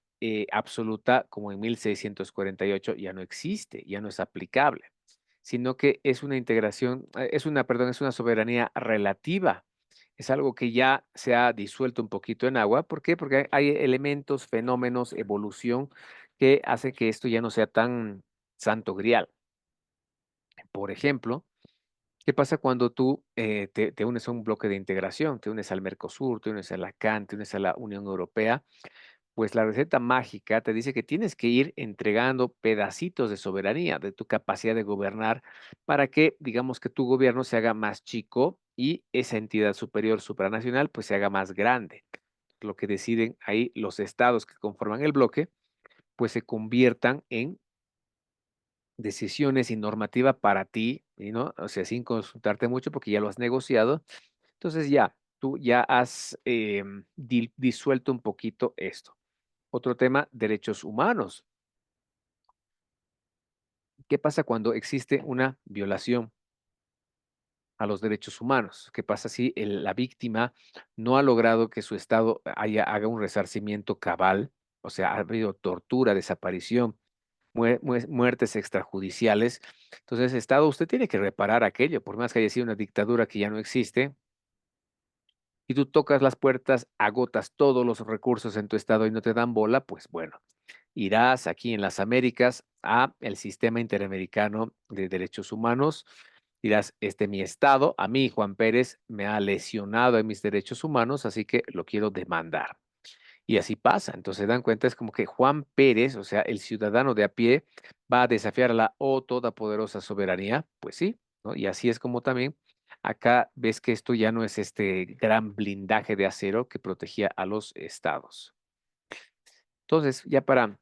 absoluta, como en 1648, ya no existe, ya no es aplicable, sino que es una integración, perdón, es una soberanía relativa. Es algo que ya se ha disuelto un poquito en agua. ¿Por qué? Porque hay elementos, fenómenos, evolución que hacen que esto ya no sea tan santo grial. Por ejemplo, ¿qué pasa cuando tú te unes a un bloque de integración? Te unes al Mercosur, te unes a la CAN, te unes a la Unión Europea. Pues la receta mágica te dice que tienes que ir entregando pedacitos de soberanía, de tu capacidad de gobernar, para que, digamos, que tu gobierno se haga más chico y esa entidad superior supranacional pues se haga más grande. Lo que deciden ahí los estados que conforman el bloque, pues se conviertan en decisiones y normativa para ti, y ¿no? O sea, sin consultarte mucho porque ya lo has negociado. Entonces ya, tú ya has disuelto un poquito esto. Otro tema, derechos humanos. ¿Qué pasa cuando existe una violación a los derechos humanos? ¿Qué pasa si la víctima no ha logrado que su Estado haga un resarcimiento cabal? O sea, ha habido tortura, desaparición, muertes extrajudiciales. Entonces, Estado, usted tiene que reparar aquello, por más que haya sido una dictadura que ya no existe. Y tú tocas las puertas, agotas todos los recursos en tu Estado y no te dan bola, pues bueno, irás aquí en las Américas a el Sistema Interamericano de Derechos Humanos Dirás, mi Estado, a mí, Juan Pérez, me ha lesionado en mis derechos humanos, así que lo quiero demandar. Y así pasa. Entonces se dan cuenta, es como que Juan Pérez, o sea, el ciudadano de a pie, va a desafiar a la todopoderosa soberanía. Pues sí, ¿no? Y así es como también acá ves que esto ya no es este gran blindaje de acero que protegía a los estados. Entonces, ya para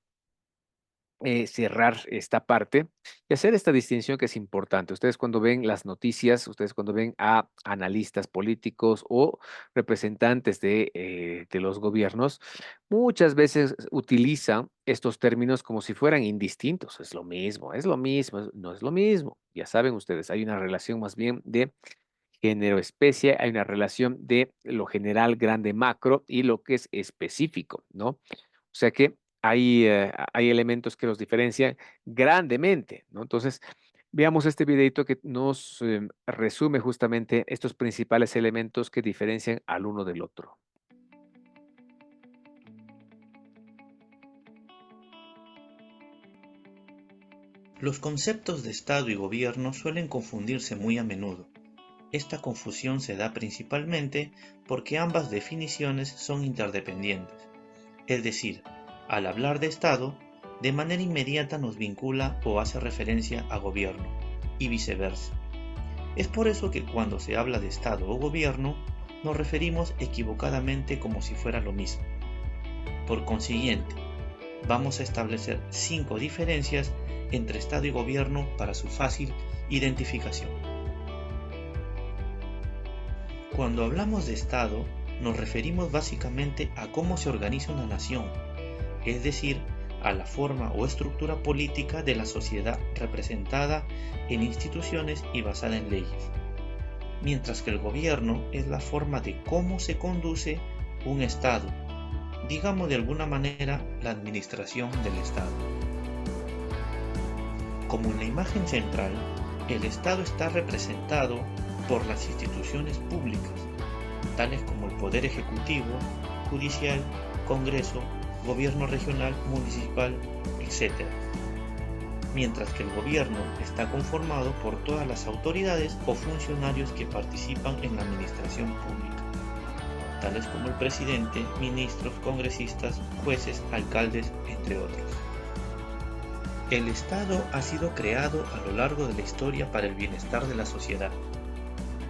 cerrar esta parte y hacer esta distinción que es importante. Ustedes cuando ven las noticias, ustedes cuando ven a analistas políticos o representantes de los gobiernos, muchas veces utilizan estos términos como si fueran indistintos. Es lo mismo, no es lo mismo. Ya saben ustedes, hay una relación más bien de género-especie, hay una relación de lo general, grande, macro y lo que es específico, ¿no? O sea que hay elementos que los diferencian grandemente, ¿no? Entonces, veamos este videito que nos resume justamente estos principales elementos que diferencian al uno del otro. Los conceptos de Estado y gobierno suelen confundirse muy a menudo. Esta confusión se da principalmente porque ambas definiciones son interdependientes. Es decir, al hablar de Estado, de manera inmediata nos vincula o hace referencia a gobierno, y viceversa. Es por eso que cuando se habla de Estado o gobierno, nos referimos equivocadamente como si fuera lo mismo. Por consiguiente, vamos a establecer 5 diferencias entre Estado y gobierno para su fácil identificación. Cuando hablamos de Estado, nos referimos básicamente a cómo se organiza una nación, es decir, a la forma o estructura política de la sociedad representada en instituciones y basada en leyes, mientras que el gobierno es la forma de cómo se conduce un Estado, digamos de alguna manera la administración del Estado. Como en la imagen central, el Estado está representado por las instituciones públicas, tales como el Poder Ejecutivo, Judicial, Congreso, Gobierno regional, municipal, etc. Mientras que el gobierno está conformado por todas las autoridades o funcionarios que participan en la administración pública, tales como el presidente, ministros, congresistas, jueces, alcaldes, entre otros. El Estado ha sido creado a lo largo de la historia para el bienestar de la sociedad.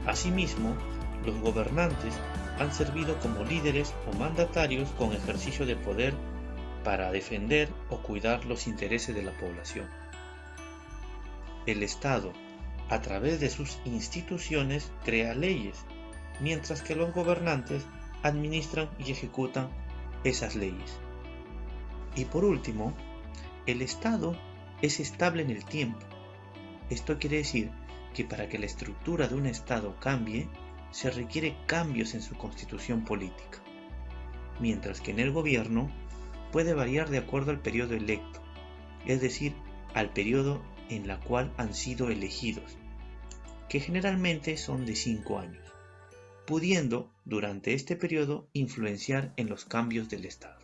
Asimismo, los gobernantes han servido como líderes o mandatarios con ejercicio de poder para defender o cuidar los intereses de la población. El Estado, a través de sus instituciones, crea leyes, mientras que los gobernantes administran y ejecutan esas leyes. Y por último, el Estado es estable en el tiempo. Esto quiere decir que para que la estructura de un Estado cambie, se requiere cambios en su constitución política, mientras que en el gobierno puede variar de acuerdo al periodo electo, es decir, al periodo en la cual han sido elegidos, que generalmente son de 5 años, pudiendo durante este periodo influenciar en los cambios del Estado.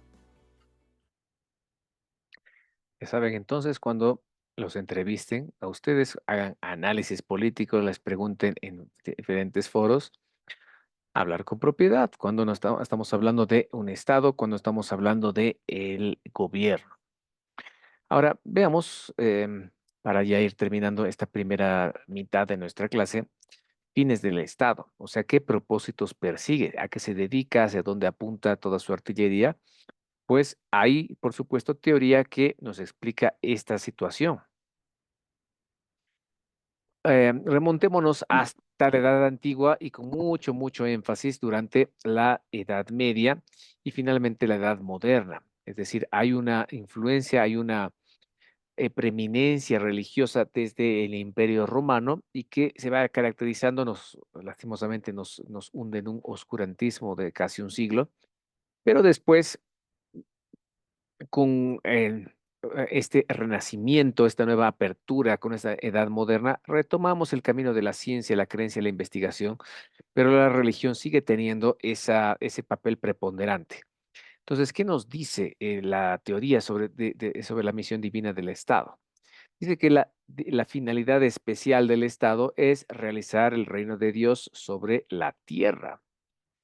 Ya saben, entonces, cuando los entrevisten a ustedes, hagan análisis políticos, les pregunten en diferentes foros, hablar con propiedad, cuando no estamos hablando de un Estado, cuando estamos hablando de el gobierno. Ahora, veamos, para ya ir terminando esta primera mitad de nuestra clase, fines del Estado, o sea, qué propósitos persigue, a qué se dedica, hacia dónde apunta toda su artillería. Pues hay, por supuesto, teoría que nos explica esta situación. Remontémonos hasta la Edad Antigua y con mucho, mucho énfasis durante la Edad Media y finalmente la Edad Moderna. Es decir, hay una influencia, hay una preeminencia religiosa desde el Imperio Romano y que se va caracterizando, lastimosamente nos hunde en un oscurantismo de casi un siglo, pero después con este renacimiento, esta nueva apertura con esta edad moderna, retomamos el camino de la ciencia, la creencia y la investigación, pero la religión sigue teniendo ese papel preponderante. Entonces, ¿qué nos dice la teoría sobre la misión divina del Estado? Dice que la finalidad especial del Estado es realizar el reino de Dios sobre la tierra.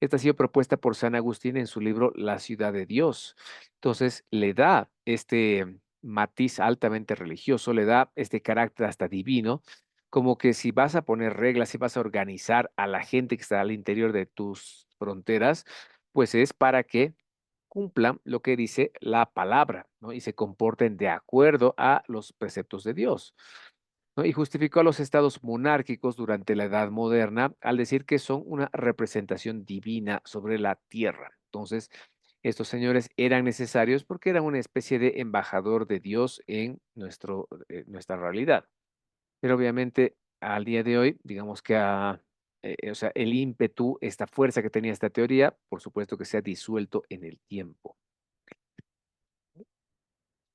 Esta ha sido propuesta por San Agustín en su libro La ciudad de Dios. Entonces, le da este matiz altamente religioso, le da este carácter hasta divino, como que si vas a poner reglas, si vas a organizar a la gente que está al interior de tus fronteras, pues es para que cumplan lo que dice la palabra, ¿no? Y se comporten de acuerdo a los preceptos de Dios, ¿no? Y justificó a los estados monárquicos durante la Edad Moderna al decir que son una representación divina sobre la tierra. Entonces, estos señores eran necesarios porque eran una especie de embajador de Dios en nuestra realidad. Pero obviamente al día de hoy, digamos que o sea, el ímpetu, esta fuerza que tenía esta teoría, por supuesto que se ha disuelto en el tiempo.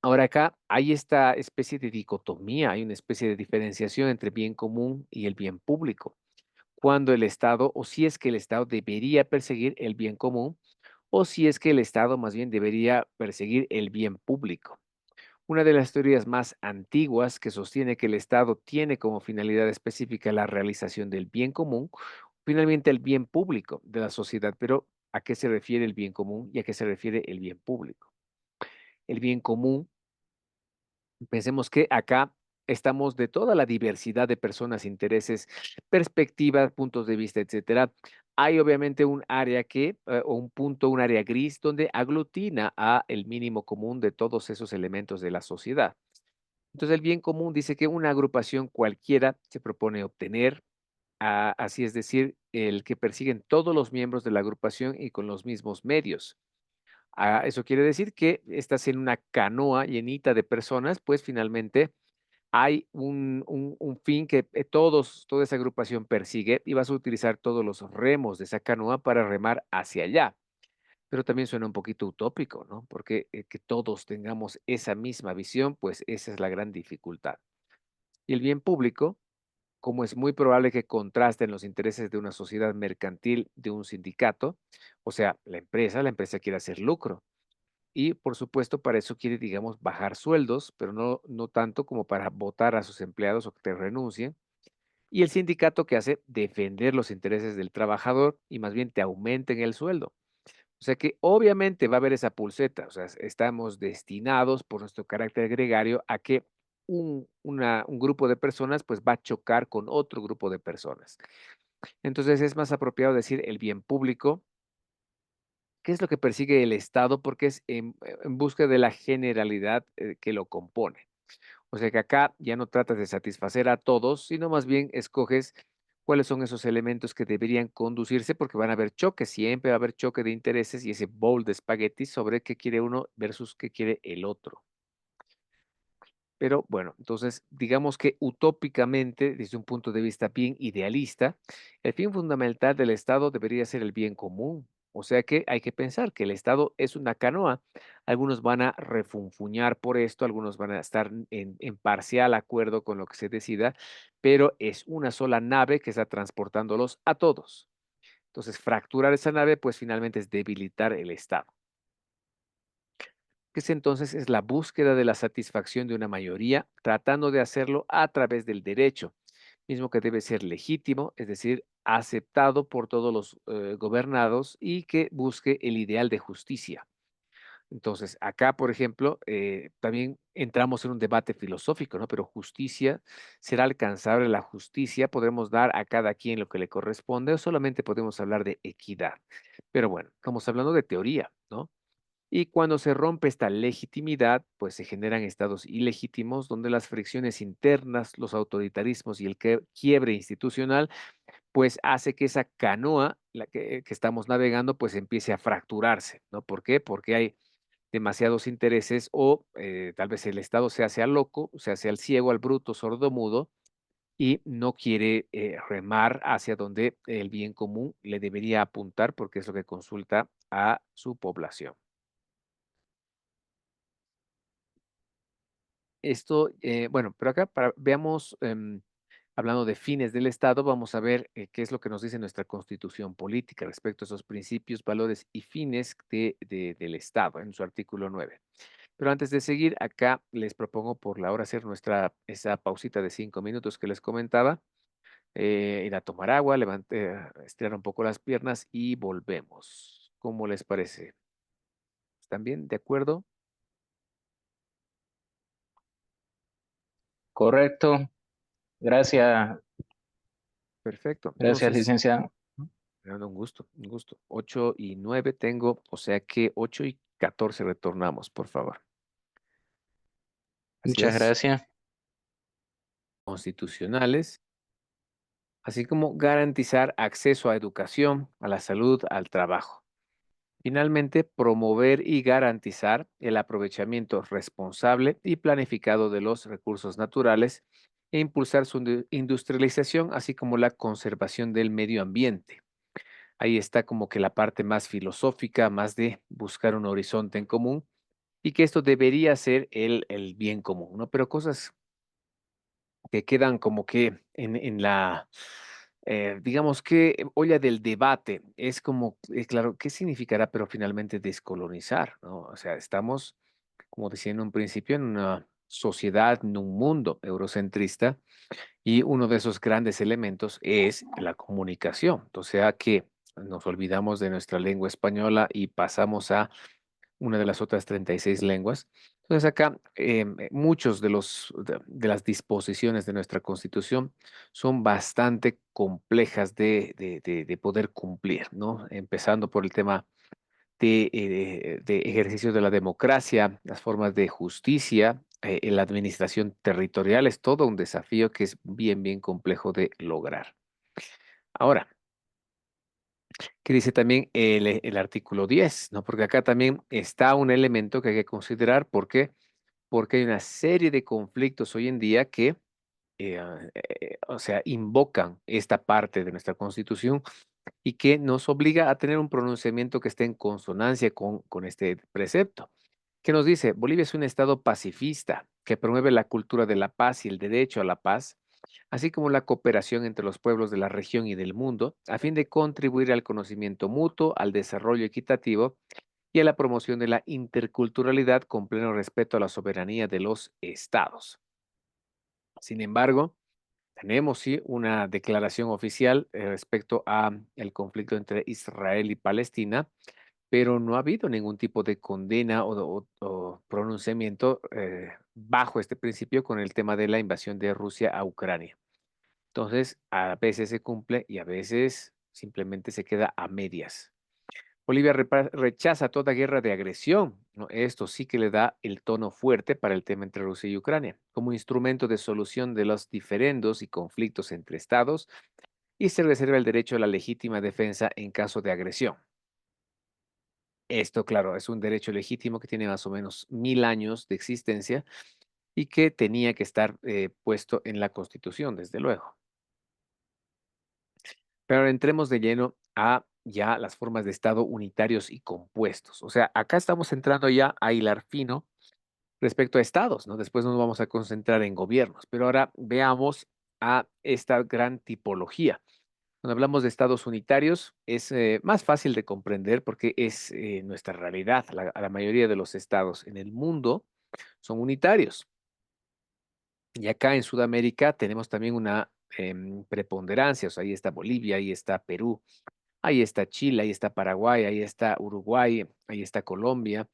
Ahora acá hay esta especie de dicotomía, hay una especie de diferenciación entre bien común y el bien público. Cuando el Estado, o si es que el Estado debería perseguir el bien común, o si es que el Estado más bien debería perseguir el bien público. Una de las teorías más antiguas que sostiene que el Estado tiene como finalidad específica la realización del bien común, finalmente el bien público de la sociedad. Pero, ¿a qué se refiere el bien común y a qué se refiere el bien público? El bien común, pensemos que acá estamos de toda la diversidad de personas, intereses, perspectivas, puntos de vista, etcétera. Hay obviamente un área o un punto, un área gris donde aglutina a el mínimo común de todos esos elementos de la sociedad. Entonces, el bien común dice que una agrupación cualquiera se propone obtener, así es decir, el que persiguen todos los miembros de la agrupación y con los mismos medios. Eso quiere decir que estás en una canoa llenita de personas, pues finalmente hay un fin que toda esa agrupación persigue y vas a utilizar todos los remos de esa canoa para remar hacia allá. Pero también suena un poquito utópico, ¿no? Porque que todos tengamos esa misma visión, pues esa es la gran dificultad. Y el bien público, como es muy probable que contrasten los intereses de una sociedad mercantil, de un sindicato, o sea, la empresa quiere hacer lucro. Y por supuesto, para eso quiere, digamos, bajar sueldos, pero no tanto como para votar a sus empleados o que te renuncien. Y el sindicato que hace defender los intereses del trabajador y más bien te aumenten el sueldo. O sea que obviamente va a haber esa pulseta, o sea, estamos destinados por nuestro carácter gregario a que un grupo de personas pues va a chocar con otro grupo de personas. Entonces es más apropiado decir el bien público. ¿Qué es lo que persigue el Estado? Porque es en busca de la generalidad que lo compone. O sea que acá ya no tratas de satisfacer a todos, sino más bien escoges cuáles son esos elementos que deberían conducirse, porque van a haber choques, siempre va a haber choque de intereses y ese bowl de espagueti sobre qué quiere uno versus qué quiere el otro. Pero bueno, entonces digamos que utópicamente, desde un punto de vista bien idealista, el fin fundamental del Estado debería ser el bien común. O sea que hay que pensar que el Estado es una canoa. Algunos van a refunfuñar por esto, algunos van a estar en parcial acuerdo con lo que se decida, pero es una sola nave que está transportándolos a todos. Entonces, fracturar esa nave, pues finalmente es debilitar el Estado, que es entonces es la búsqueda de la satisfacción de una mayoría, tratando de hacerlo a través del derecho, mismo que debe ser legítimo, es decir, aceptado por todos los gobernados y que busque el ideal de justicia. Entonces, acá, por ejemplo, también entramos en un debate filosófico, ¿no? Pero justicia, ¿será alcanzable la justicia? ¿Podremos dar a cada quien lo que le corresponde o solamente podemos hablar de equidad? Pero bueno, estamos hablando de teoría, ¿no? Y cuando se rompe esta legitimidad, pues se generan estados ilegítimos donde las fricciones internas, los autoritarismos y el quiebre institucional, pues hace que esa canoa que estamos navegando, pues empiece a fracturarse, ¿no? ¿Por qué? Porque hay demasiados intereses o tal vez el Estado se hace al loco, se hace al ciego, al bruto, sordo, mudo y no quiere remar hacia donde el bien común le debería apuntar porque es lo que consulta a su población. Esto, bueno, pero acá veamos, hablando de fines del Estado, vamos a ver qué es lo que nos dice nuestra constitución política respecto a esos principios, valores y fines del Estado en su artículo 9. Pero antes de seguir, acá les propongo por la hora hacer esa pausita de 5 minutos que les comentaba, ir a tomar agua, estirar un poco las piernas y volvemos. ¿Cómo les parece? ¿Están bien? ¿De acuerdo? Correcto. Gracias, Perfecto. gracias, Entonces, licenciado. Fernando, un gusto, un gusto. 8:09 tengo, o sea que 8:14 retornamos, por favor. Así Muchas es, gracias. constitucionales, así como garantizar acceso a educación, a la salud, al trabajo. Finalmente, promover y garantizar el aprovechamiento responsable y planificado de los recursos naturales e impulsar su industrialización, así como la conservación del medio ambiente. Ahí está como que la parte más filosófica, más de buscar un horizonte en común y que esto debería ser el bien común, ¿no? Pero cosas que quedan como que en la, digamos que olla del debate, es como, claro, ¿qué significará, pero finalmente descolonizar, ¿no? O sea, estamos, como decía en un principio, en una sociedad, en un mundo eurocentrista, y uno de esos grandes elementos es la comunicación. O sea que nos olvidamos de nuestra lengua española y pasamos a una de las otras 36 lenguas. Entonces acá muchos de las disposiciones de nuestra Constitución son bastante complejas de poder cumplir, ¿no? Empezando por el tema de ejercicio de la democracia, las formas de justicia, la administración territorial, es todo un desafío que es bien, bien complejo de lograr. Ahora, ¿qué dice también el artículo 10? ¿No? Porque acá también está un elemento que hay que considerar. ¿Por qué? Porque hay una serie de conflictos hoy en día que, o sea, invocan esta parte de nuestra Constitución y que nos obliga a tener un pronunciamiento que esté en consonancia con este precepto, que nos dice, Bolivia es un estado pacifista que promueve la cultura de la paz y el derecho a la paz, así como la cooperación entre los pueblos de la región y del mundo, a fin de contribuir al conocimiento mutuo, al desarrollo equitativo y a la promoción de la interculturalidad con pleno respeto a la soberanía de los estados. Sin embargo, tenemos sí una declaración oficial respecto a el conflicto entre Israel y Palestina, pero no ha habido ningún tipo de condena o pronunciamiento bajo este principio con el tema de la invasión de Rusia a Ucrania. Entonces, a veces se cumple y a veces simplemente se queda a medias. Bolivia rechaza toda guerra de agresión, ¿no? Esto sí que le da el tono fuerte para el tema entre Rusia y Ucrania, como instrumento de solución de los diferendos y conflictos entre estados, y se reserva el derecho a la legítima defensa en caso de agresión. Esto, claro, es un derecho legítimo que tiene más o menos 1000 años de existencia y que tenía que estar puesto en la Constitución, desde luego. Pero ahora entremos de lleno a ya las formas de Estado unitarios y compuestos. O sea, acá estamos entrando ya a hilar fino respecto a estados, ¿no? Después nos vamos a concentrar en gobiernos, pero ahora veamos a esta gran tipología. Cuando hablamos de estados unitarios, es más fácil de comprender porque es nuestra realidad. La mayoría de los estados en el mundo son unitarios. Y acá en Sudamérica tenemos también una preponderancia. O sea, ahí está Bolivia, ahí está Perú, ahí está Chile, ahí está Paraguay, ahí está Uruguay, ahí está Colombia.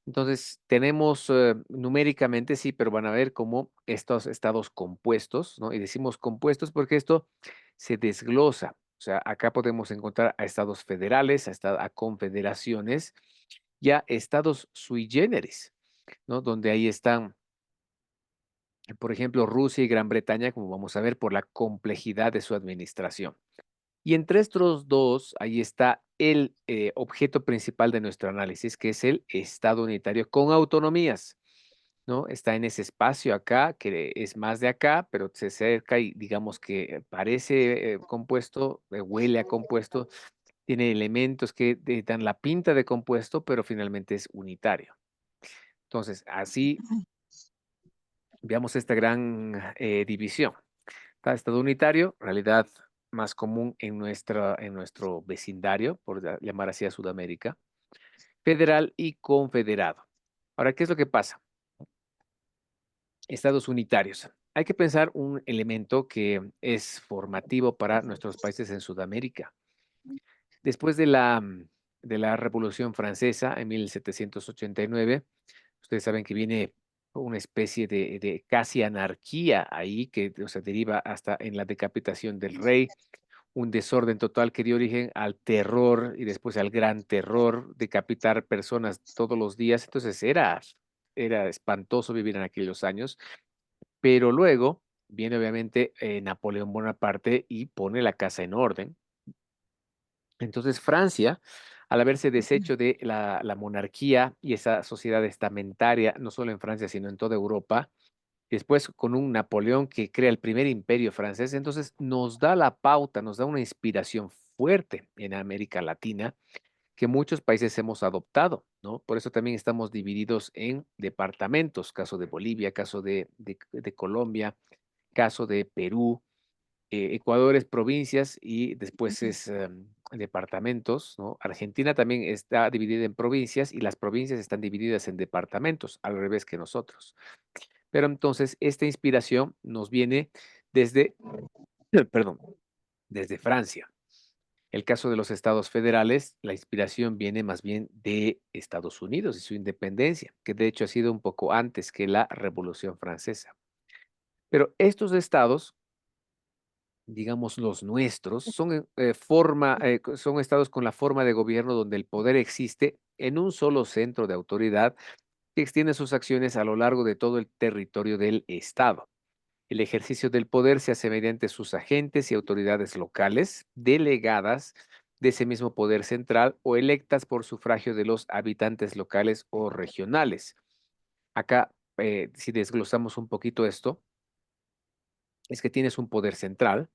Entonces, tenemos numéricamente, sí, pero van a ver como estos estados compuestos, ¿no? Y decimos compuestos porque esto se desglosa. O sea, acá podemos encontrar a estados federales, a confederaciones y a estados sui generis, ¿no? Donde ahí están, por ejemplo, Rusia y Gran Bretaña, como vamos a ver, por la complejidad de su administración. Y entre estos dos, ahí está el objeto principal de nuestro análisis, que es el Estado unitario con autonomías, ¿no? Está en ese espacio acá, que es más de acá, pero se acerca y digamos que parece compuesto, huele a compuesto, tiene elementos que dan la pinta de compuesto, pero finalmente es unitario. Entonces, así veamos esta gran división. Cada estado unitario, realidad más común en nuestro vecindario, por llamar así a Sudamérica, federal y confederado. Ahora, ¿qué es lo que pasa? Estados unitarios. Hay que pensar un elemento que es formativo para nuestros países en Sudamérica. Después de la Revolución Francesa en 1789, ustedes saben que viene una especie de casi anarquía ahí que, o sea, deriva hasta en la decapitación del rey, un desorden total que dio origen al terror y después al gran terror, decapitar personas todos los días. Entonces era espantoso vivir en aquellos años, pero luego viene obviamente Napoleón Bonaparte y pone la casa en orden. Entonces Francia, al haberse deshecho de la monarquía y esa sociedad estamentaria, no solo en Francia, sino en toda Europa, después con un Napoleón que crea el primer imperio francés, entonces nos da la pauta, nos da una inspiración fuerte en América Latina que muchos países hemos adoptado, ¿no? Por eso también estamos divididos en departamentos, caso de Bolivia, caso de Colombia, caso de Perú, Ecuador es provincias y después es departamentos, ¿no? Argentina también está dividida en provincias y las provincias están divididas en departamentos, al revés que nosotros. Pero entonces esta inspiración nos viene desde, perdón, desde Francia. El caso de los estados federales, la inspiración viene más bien de Estados Unidos y su independencia, que de hecho ha sido un poco antes que la Revolución Francesa. Pero estos estados, digamos los nuestros, son son estados con la forma de gobierno donde el poder existe en un solo centro de autoridad que extiende sus acciones a lo largo de todo el territorio del estado. El ejercicio del poder se hace mediante sus agentes y autoridades locales, delegadas de ese mismo poder central o electas por sufragio de los habitantes locales o regionales. Acá, si desglosamos un poquito esto, es que tienes un poder central,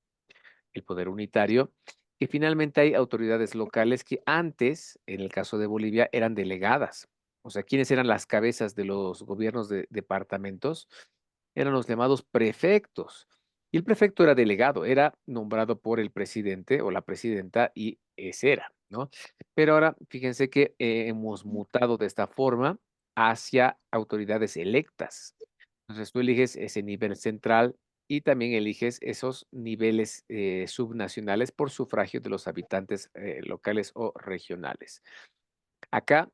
el poder unitario, y finalmente hay autoridades locales que antes, en el caso de Bolivia, eran delegadas. O sea, ¿quiénes eran las cabezas de los gobiernos de departamentos? Eran los llamados prefectos. Y el prefecto era delegado, era nombrado por el presidente o la presidenta y ese era, ¿no? Pero ahora fíjense que hemos mutado de esta forma hacia autoridades electas. Entonces tú eliges ese nivel central y también eliges esos niveles subnacionales por sufragio de los habitantes locales o regionales. Acá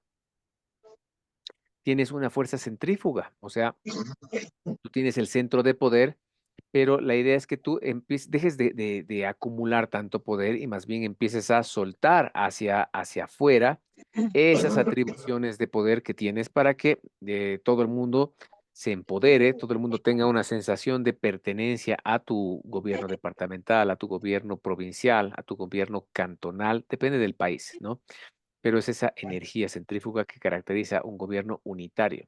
tienes una fuerza centrífuga, o sea, tú tienes el centro de poder, pero la idea es que tú dejes de acumular tanto poder y más bien empieces a soltar hacia afuera esas atribuciones de poder que tienes para que todo el mundo se empodere, todo el mundo tenga una sensación de pertenencia a tu gobierno departamental, a tu gobierno provincial, a tu gobierno cantonal, depende del país, ¿no? Pero es esa energía centrífuga que caracteriza un gobierno unitario.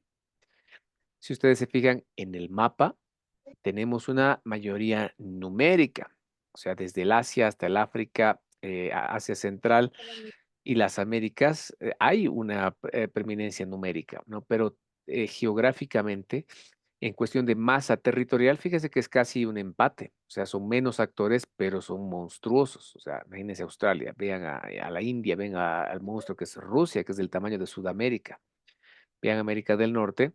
Si ustedes se fijan en el mapa, tenemos una mayoría numérica, o sea, desde el Asia hasta el África, Asia Central y las Américas, hay una preeminencia numérica, ¿no? Pero geográficamente, en cuestión de masa territorial, fíjese que es casi un empate, o sea, son menos actores, pero son monstruosos, o sea, imagínense Australia, vean a la India, vean al monstruo que es Rusia, que es del tamaño de Sudamérica, vean América del Norte.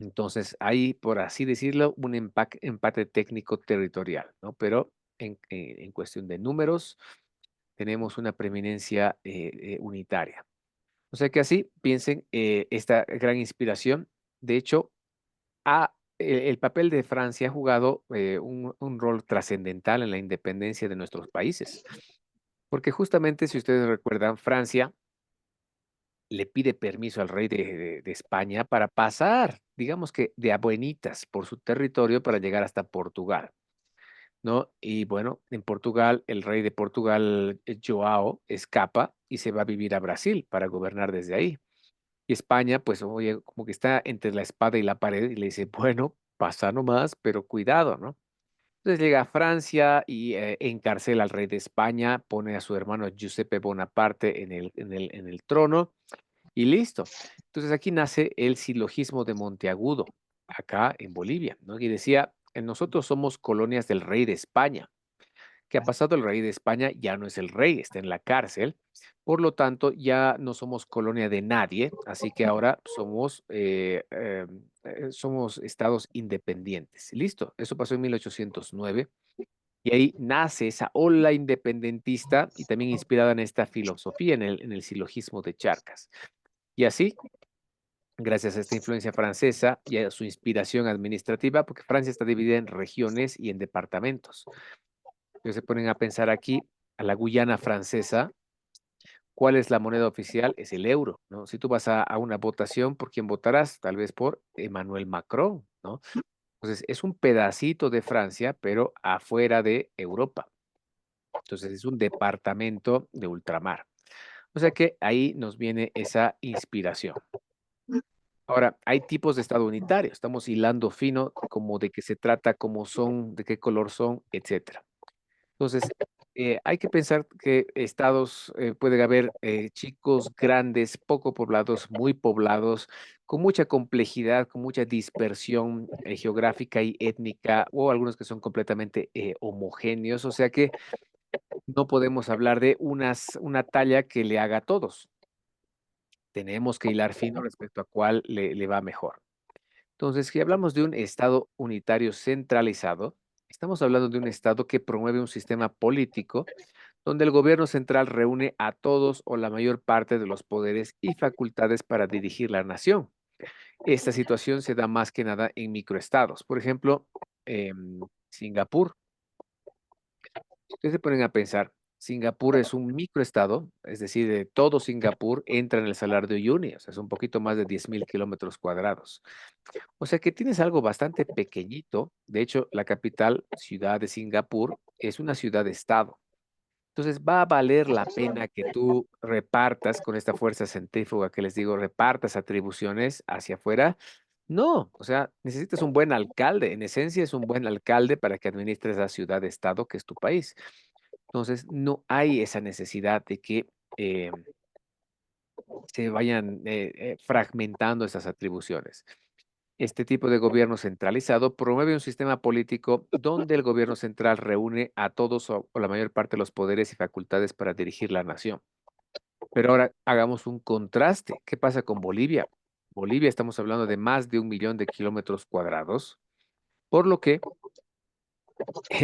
Entonces, hay, por así decirlo, un empate técnico territorial, ¿no? Pero en cuestión de números, tenemos una preeminencia unitaria. O sea que así piensen esta gran inspiración. De hecho, el papel de Francia ha jugado un rol trascendental en la independencia de nuestros países. Porque justamente, si ustedes recuerdan, Francia le pide permiso al rey de España para pasar, digamos que de a buenitas por su territorio para llegar hasta Portugal, ¿no? Y bueno, en Portugal, el rey de Portugal, Joao, escapa y se va a vivir a Brasil para gobernar desde ahí. Y España, pues, oye, como que está entre la espada y la pared y le dice, bueno, pasa nomás, pero cuidado, ¿no? Entonces llega a Francia y encarcela al rey de España, pone a su hermano Giuseppe Bonaparte en el trono y listo. Entonces aquí nace el silogismo de Monteagudo, acá en Bolivia, ¿no? Y decía, nosotros somos colonias del rey de España. ¿Qué ha pasado? El rey de España ya no es el rey, está en la cárcel. Por lo tanto, ya no somos colonia de nadie, así que ahora somos estados independientes. Listo, eso pasó en 1809 y ahí nace esa ola independentista y también inspirada en esta filosofía, en el silogismo de Charcas. Y así, gracias a esta influencia francesa y a su inspiración administrativa, porque Francia está dividida en regiones y en departamentos. Entonces se ponen a pensar aquí, a la Guyana francesa, ¿cuál es la moneda oficial? Es el euro, ¿no? Si tú vas a una votación, ¿por quién votarás? Tal vez por Emmanuel Macron, ¿no? Entonces es un pedacito de Francia, pero afuera de Europa. Entonces es un departamento de ultramar. O sea que ahí nos viene esa inspiración. Ahora, hay tipos de estado unitario. Estamos hilando fino como de qué se trata, cómo son, de qué color son, etcétera. Entonces, hay que pensar que estados, puede haber chicos, grandes, poco poblados, muy poblados, con mucha complejidad, con mucha dispersión geográfica y étnica, o algunos que son completamente homogéneos. O sea que no podemos hablar de una talla que le haga a todos. Tenemos que hilar fino respecto a cuál le va mejor. Entonces, si hablamos de un estado unitario centralizado, estamos hablando de un estado que promueve un sistema político donde el gobierno central reúne a todos o la mayor parte de los poderes y facultades para dirigir la nación. Esta situación se da más que nada en microestados. Por ejemplo, Singapur. Ustedes se ponen a pensar, Singapur es un microestado, es decir, de todo Singapur entra en el Salar de Uyuni, o sea, es un poquito más de 10.000 kilómetros cuadrados. O sea que tienes algo bastante pequeñito. De hecho, la capital, ciudad de Singapur, es una ciudad-estado. Entonces, ¿va a valer la pena que tú repartas con esta fuerza centrífuga que les digo, repartas atribuciones hacia afuera? No, o sea, necesitas un buen alcalde. En esencia, es un buen alcalde para que administres la ciudad-estado que es tu país. Entonces, no hay esa necesidad de que eh, se vayan fragmentando esas atribuciones. Este tipo de gobierno centralizado promueve un sistema político donde el gobierno central reúne a todos o la mayor parte de los poderes y facultades para dirigir la nación. Pero ahora hagamos un contraste. ¿Qué pasa con Bolivia? Bolivia estamos hablando de más de 1 millón de kilómetros cuadrados, por lo que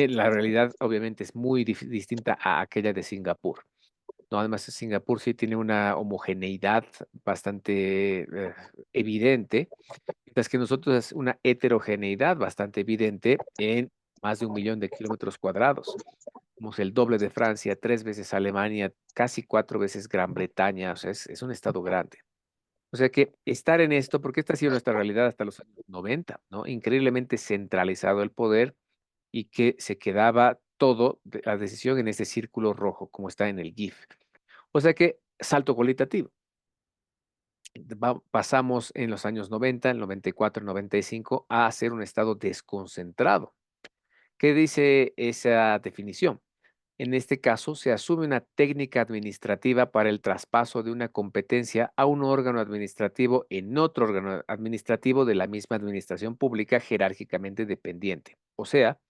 la realidad obviamente es muy distinta a aquella de Singapur. No, además Singapur sí tiene una homogeneidad bastante evidente, mientras que nosotros es una heterogeneidad bastante evidente en más de 1 millón de kilómetros cuadrados. Somos el doble de Francia, 3 veces Alemania, casi 4 veces Gran Bretaña, o sea, es un estado grande. O sea que estar en esto, porque esta ha sido nuestra realidad hasta los años 90, ¿no? Increíblemente centralizado el poder y que se quedaba todo, la decisión en ese círculo rojo, como está en el GIF. O sea que salto cualitativo. Pasamos en los años 90, el 94, 95, a ser un estado desconcentrado. ¿Qué dice esa definición? En este caso, se asume una técnica administrativa para el traspaso de una competencia a un órgano administrativo en otro órgano administrativo de la misma administración pública jerárquicamente dependiente. O sea,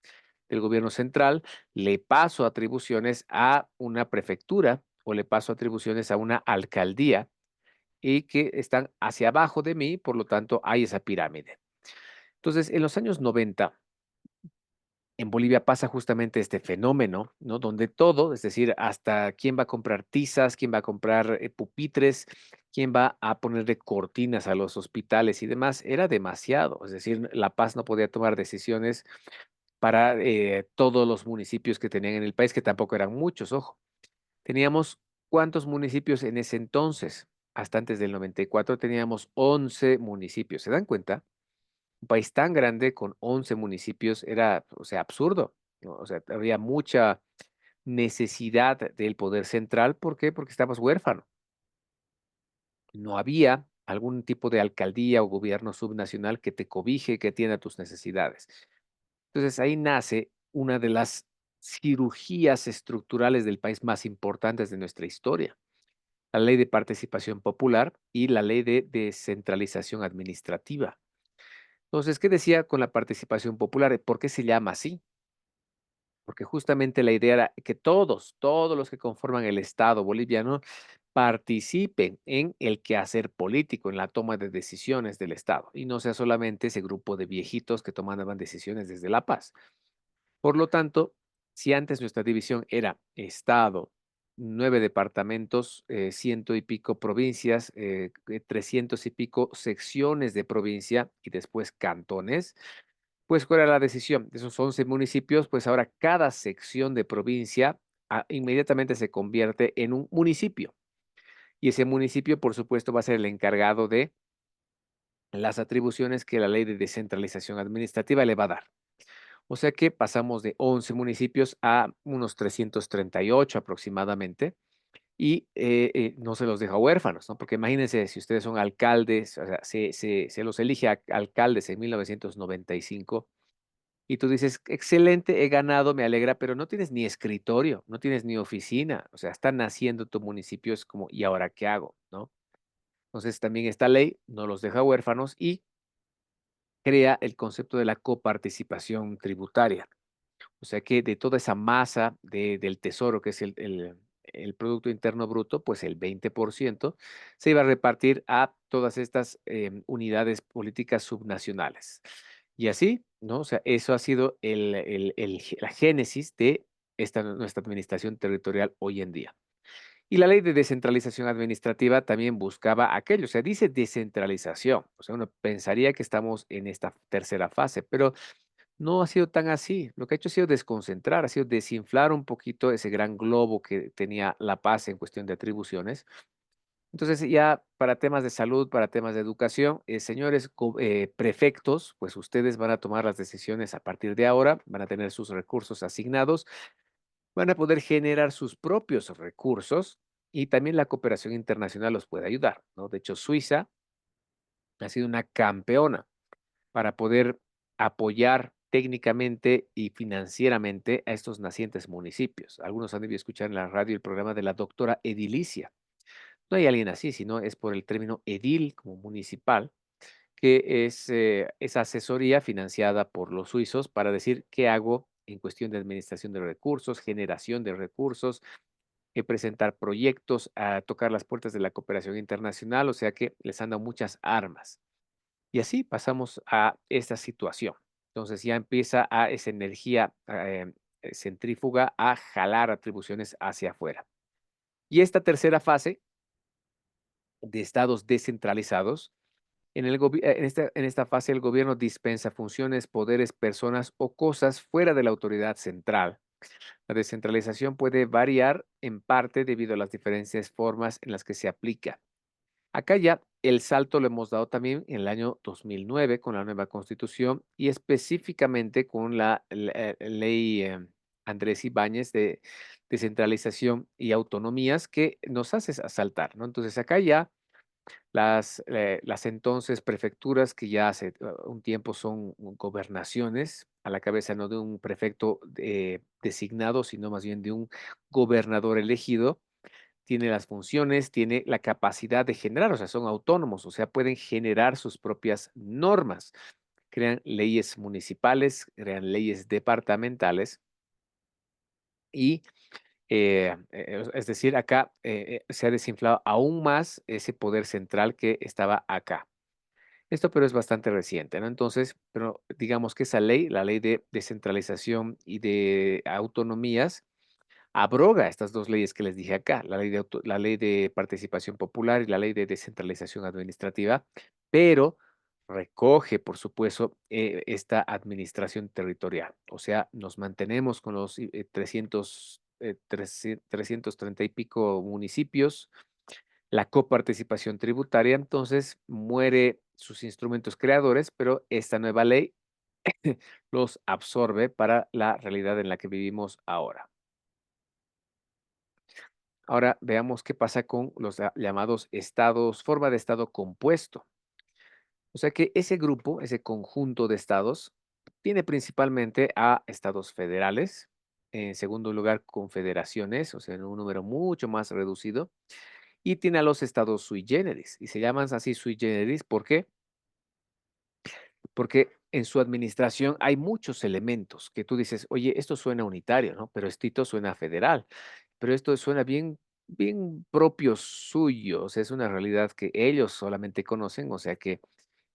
del gobierno central, le paso atribuciones a una prefectura o le paso atribuciones a una alcaldía y que están hacia abajo de mí, por lo tanto, hay esa pirámide. Entonces, en los años 90 en Bolivia pasa justamente este fenómeno, ¿no? Donde todo, es decir, hasta quién va a comprar tizas, quién va a comprar pupitres, quién va a ponerle cortinas a los hospitales y demás, era demasiado. Es decir, La Paz no podía tomar decisiones para todos los municipios que tenían en el país, que tampoco eran muchos, ojo. Teníamos ¿cuántos municipios en ese entonces? Hasta antes del 94 teníamos 11 municipios. ¿Se dan cuenta? Un país tan grande con 11 municipios era, o sea, absurdo, ¿no? O sea, había mucha necesidad del poder central. ¿Por qué? Porque estabas huérfano. No había algún tipo de alcaldía o gobierno subnacional que te cobije, que atienda tus necesidades. Entonces ahí nace una de las cirugías estructurales del país más importantes de nuestra historia, la ley de participación popular y la ley de descentralización administrativa. Entonces, ¿qué decía con la participación popular? ¿Por qué se llama así? porque justamente la idea era que todos los que conforman el Estado boliviano participen en el quehacer político, en la toma de decisiones del Estado, y no sea solamente ese grupo de viejitos que tomaban decisiones desde La Paz. Por lo tanto, si antes nuestra división era Estado, 9 departamentos, ciento y pico provincias, 300 y pico secciones de provincia y después cantones, pues, ¿cuál era la decisión? De esos 11 municipios, pues ahora cada sección de provincia inmediatamente se convierte en un municipio. Y ese municipio, por supuesto, va a ser el encargado de las atribuciones que la ley de descentralización administrativa le va a dar. O sea que pasamos de 11 municipios a unos 338 aproximadamente y no se los deja huérfanos, ¿no? Porque imagínense, si ustedes son alcaldes, o sea, se los elige alcaldes en 1995 y tú dices, excelente, he ganado, me alegra, pero no tienes ni escritorio, no tienes ni oficina, o sea, está naciendo tu municipio, es como, ¿y ahora qué hago? ¿No? Entonces también esta ley no los deja huérfanos y crea el concepto de la coparticipación tributaria. O sea que de toda esa masa del tesoro, que es el Producto Interno Bruto, pues el 20% se iba a repartir a todas estas unidades políticas subnacionales. Y así, ¿no? O sea, eso ha sido la génesis de nuestra administración territorial hoy en día. Y la ley de descentralización administrativa también buscaba aquello, o sea, dice descentralización, o sea, uno pensaría que estamos en esta tercera fase, pero no ha sido tan así. Lo que ha hecho ha sido desconcentrar, ha sido desinflar un poquito ese gran globo que tenía La Paz en cuestión de atribuciones. Entonces, ya para temas de salud, para temas de educación, señores prefectos, pues ustedes van a tomar las decisiones a partir de ahora, van a tener sus recursos asignados, van a poder generar sus propios recursos y también la cooperación internacional los puede ayudar, ¿no? De hecho, Suiza ha sido una campeona para poder apoyar técnicamente y financieramente a estos nacientes municipios. Algunos han debido escuchar en la radio el programa de la doctora edilicia. No hay alguien así, sino es por el término edil como municipal, que es esa asesoría financiada por los suizos para decir qué hago en cuestión de administración de recursos, generación de recursos, presentar proyectos, a tocar las puertas de la cooperación internacional, o sea que les han dado muchas armas. Y así pasamos a esta situación. Entonces ya empieza a esa energía centrífuga a jalar atribuciones hacia afuera. Y esta tercera fase de estados descentralizados, en esta fase el gobierno dispensa funciones, poderes, personas o cosas fuera de la autoridad central. La descentralización puede variar en parte debido a las diferentes formas en las que se aplica. Acá ya el salto lo hemos dado también en el año 2009 con la nueva constitución y específicamente con la ley Andrés Ibáñez de descentralización y autonomías que nos hace saltar, ¿no? Entonces acá ya las entonces prefecturas que ya hace un tiempo son gobernaciones a la cabeza no de un prefecto designado, sino más bien de un gobernador elegido tiene las funciones, tiene la capacidad de generar, o sea, son autónomos, o sea, pueden generar sus propias normas, crean leyes municipales, crean leyes departamentales y, es decir, acá se ha desinflado aún más ese poder central que estaba acá. Esto pero es bastante reciente, ¿no? Entonces, pero digamos que esa ley, la ley de descentralización y de autonomías, abroga estas 2 leyes que les dije acá, la ley de participación popular y la ley de descentralización administrativa, pero recoge, por supuesto, esta administración territorial. O sea, nos mantenemos con los 330 y pico municipios, la coparticipación tributaria, entonces muere sus instrumentos creadores, pero esta nueva ley los absorbe para la realidad en la que vivimos ahora. Ahora veamos qué pasa con los llamados estados, forma de estado compuesto. O sea que ese grupo, ese conjunto de estados, tiene principalmente a estados federales, en segundo lugar confederaciones, o sea, en un número mucho más reducido, y tiene a los estados sui generis, y se llaman así sui generis, ¿por qué? porque en su administración hay muchos elementos que tú dices, oye, esto suena unitario, ¿no? Pero esto suena federal, pero esto suena bien, bien propio suyo, o sea, es una realidad que ellos solamente conocen, o sea que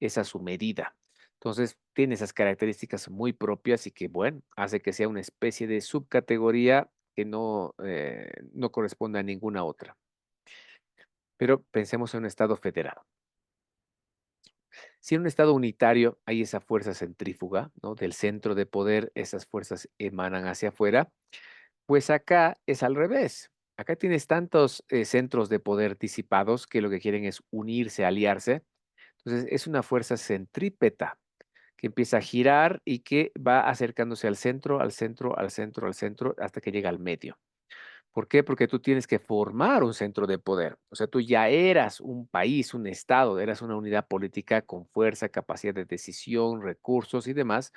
es a su medida. Entonces, tiene esas características muy propias y que, bueno, hace que sea una especie de subcategoría que no corresponde a ninguna otra. Pero pensemos en un estado federal. Si en un estado unitario hay esa fuerza centrífuga, ¿no? Del centro de poder, esas fuerzas emanan hacia afuera, pues acá es al revés. Acá tienes tantos centros de poder disipados que lo que quieren es unirse, aliarse. Entonces es una fuerza centrípeta que empieza a girar y que va acercándose al centro, al centro, al centro, al centro, hasta que llega al medio. ¿Por qué? Porque tú tienes que formar un centro de poder. O sea, tú ya eras un país, un estado, eras una unidad política con fuerza, capacidad de decisión, recursos y demás.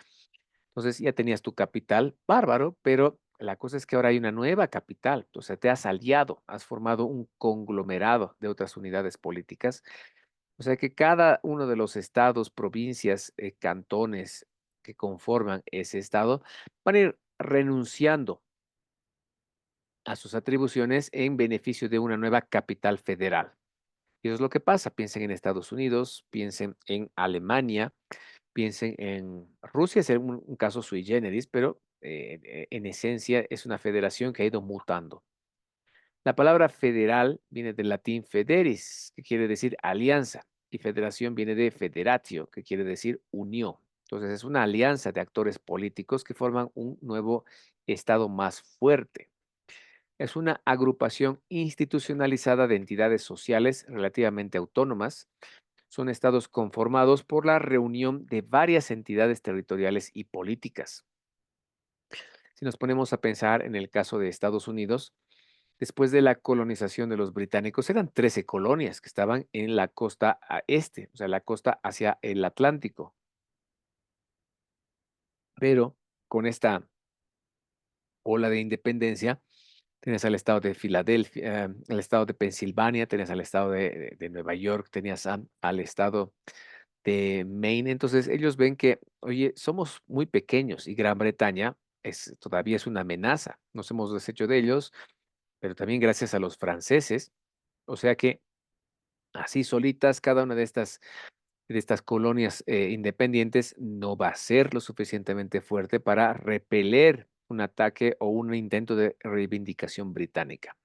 Entonces ya tenías tu capital, bárbaro, pero la cosa es que ahora hay una nueva capital. O sea, te has aliado, has formado un conglomerado de otras unidades políticas. O sea que cada uno de los estados, provincias, cantones que conforman ese estado van a ir renunciando a sus atribuciones en beneficio de una nueva capital federal. Y eso es lo que pasa. Piensen en Estados Unidos, piensen en Alemania, piensen en Rusia, es un caso sui generis, pero en esencia es una federación que ha ido mutando. La palabra federal viene del latín federis, que quiere decir alianza, y federación viene de federatio, que quiere decir unión. Entonces es una alianza de actores políticos que forman un nuevo estado más fuerte. Es una agrupación institucionalizada de entidades sociales relativamente autónomas. Son estados conformados por la reunión de varias entidades territoriales y políticas. Si nos ponemos a pensar en el caso de Estados Unidos, después de la colonización de los británicos, eran 13 colonias que estaban en la costa este, o sea, la costa hacia el Atlántico. Pero con esta ola de independencia, tenías al estado de Filadelfia, el estado de Pensilvania, tenías al estado de Nueva York, tenías al estado de Maine. Entonces ellos ven que, oye, somos muy pequeños y Gran Bretaña todavía es una amenaza. Nos hemos deshecho de ellos, pero también gracias a los franceses. O sea que así solitas, cada una de estas colonias independientes no va a ser lo suficientemente fuerte para repeler un ataque o un intento de reivindicación británica.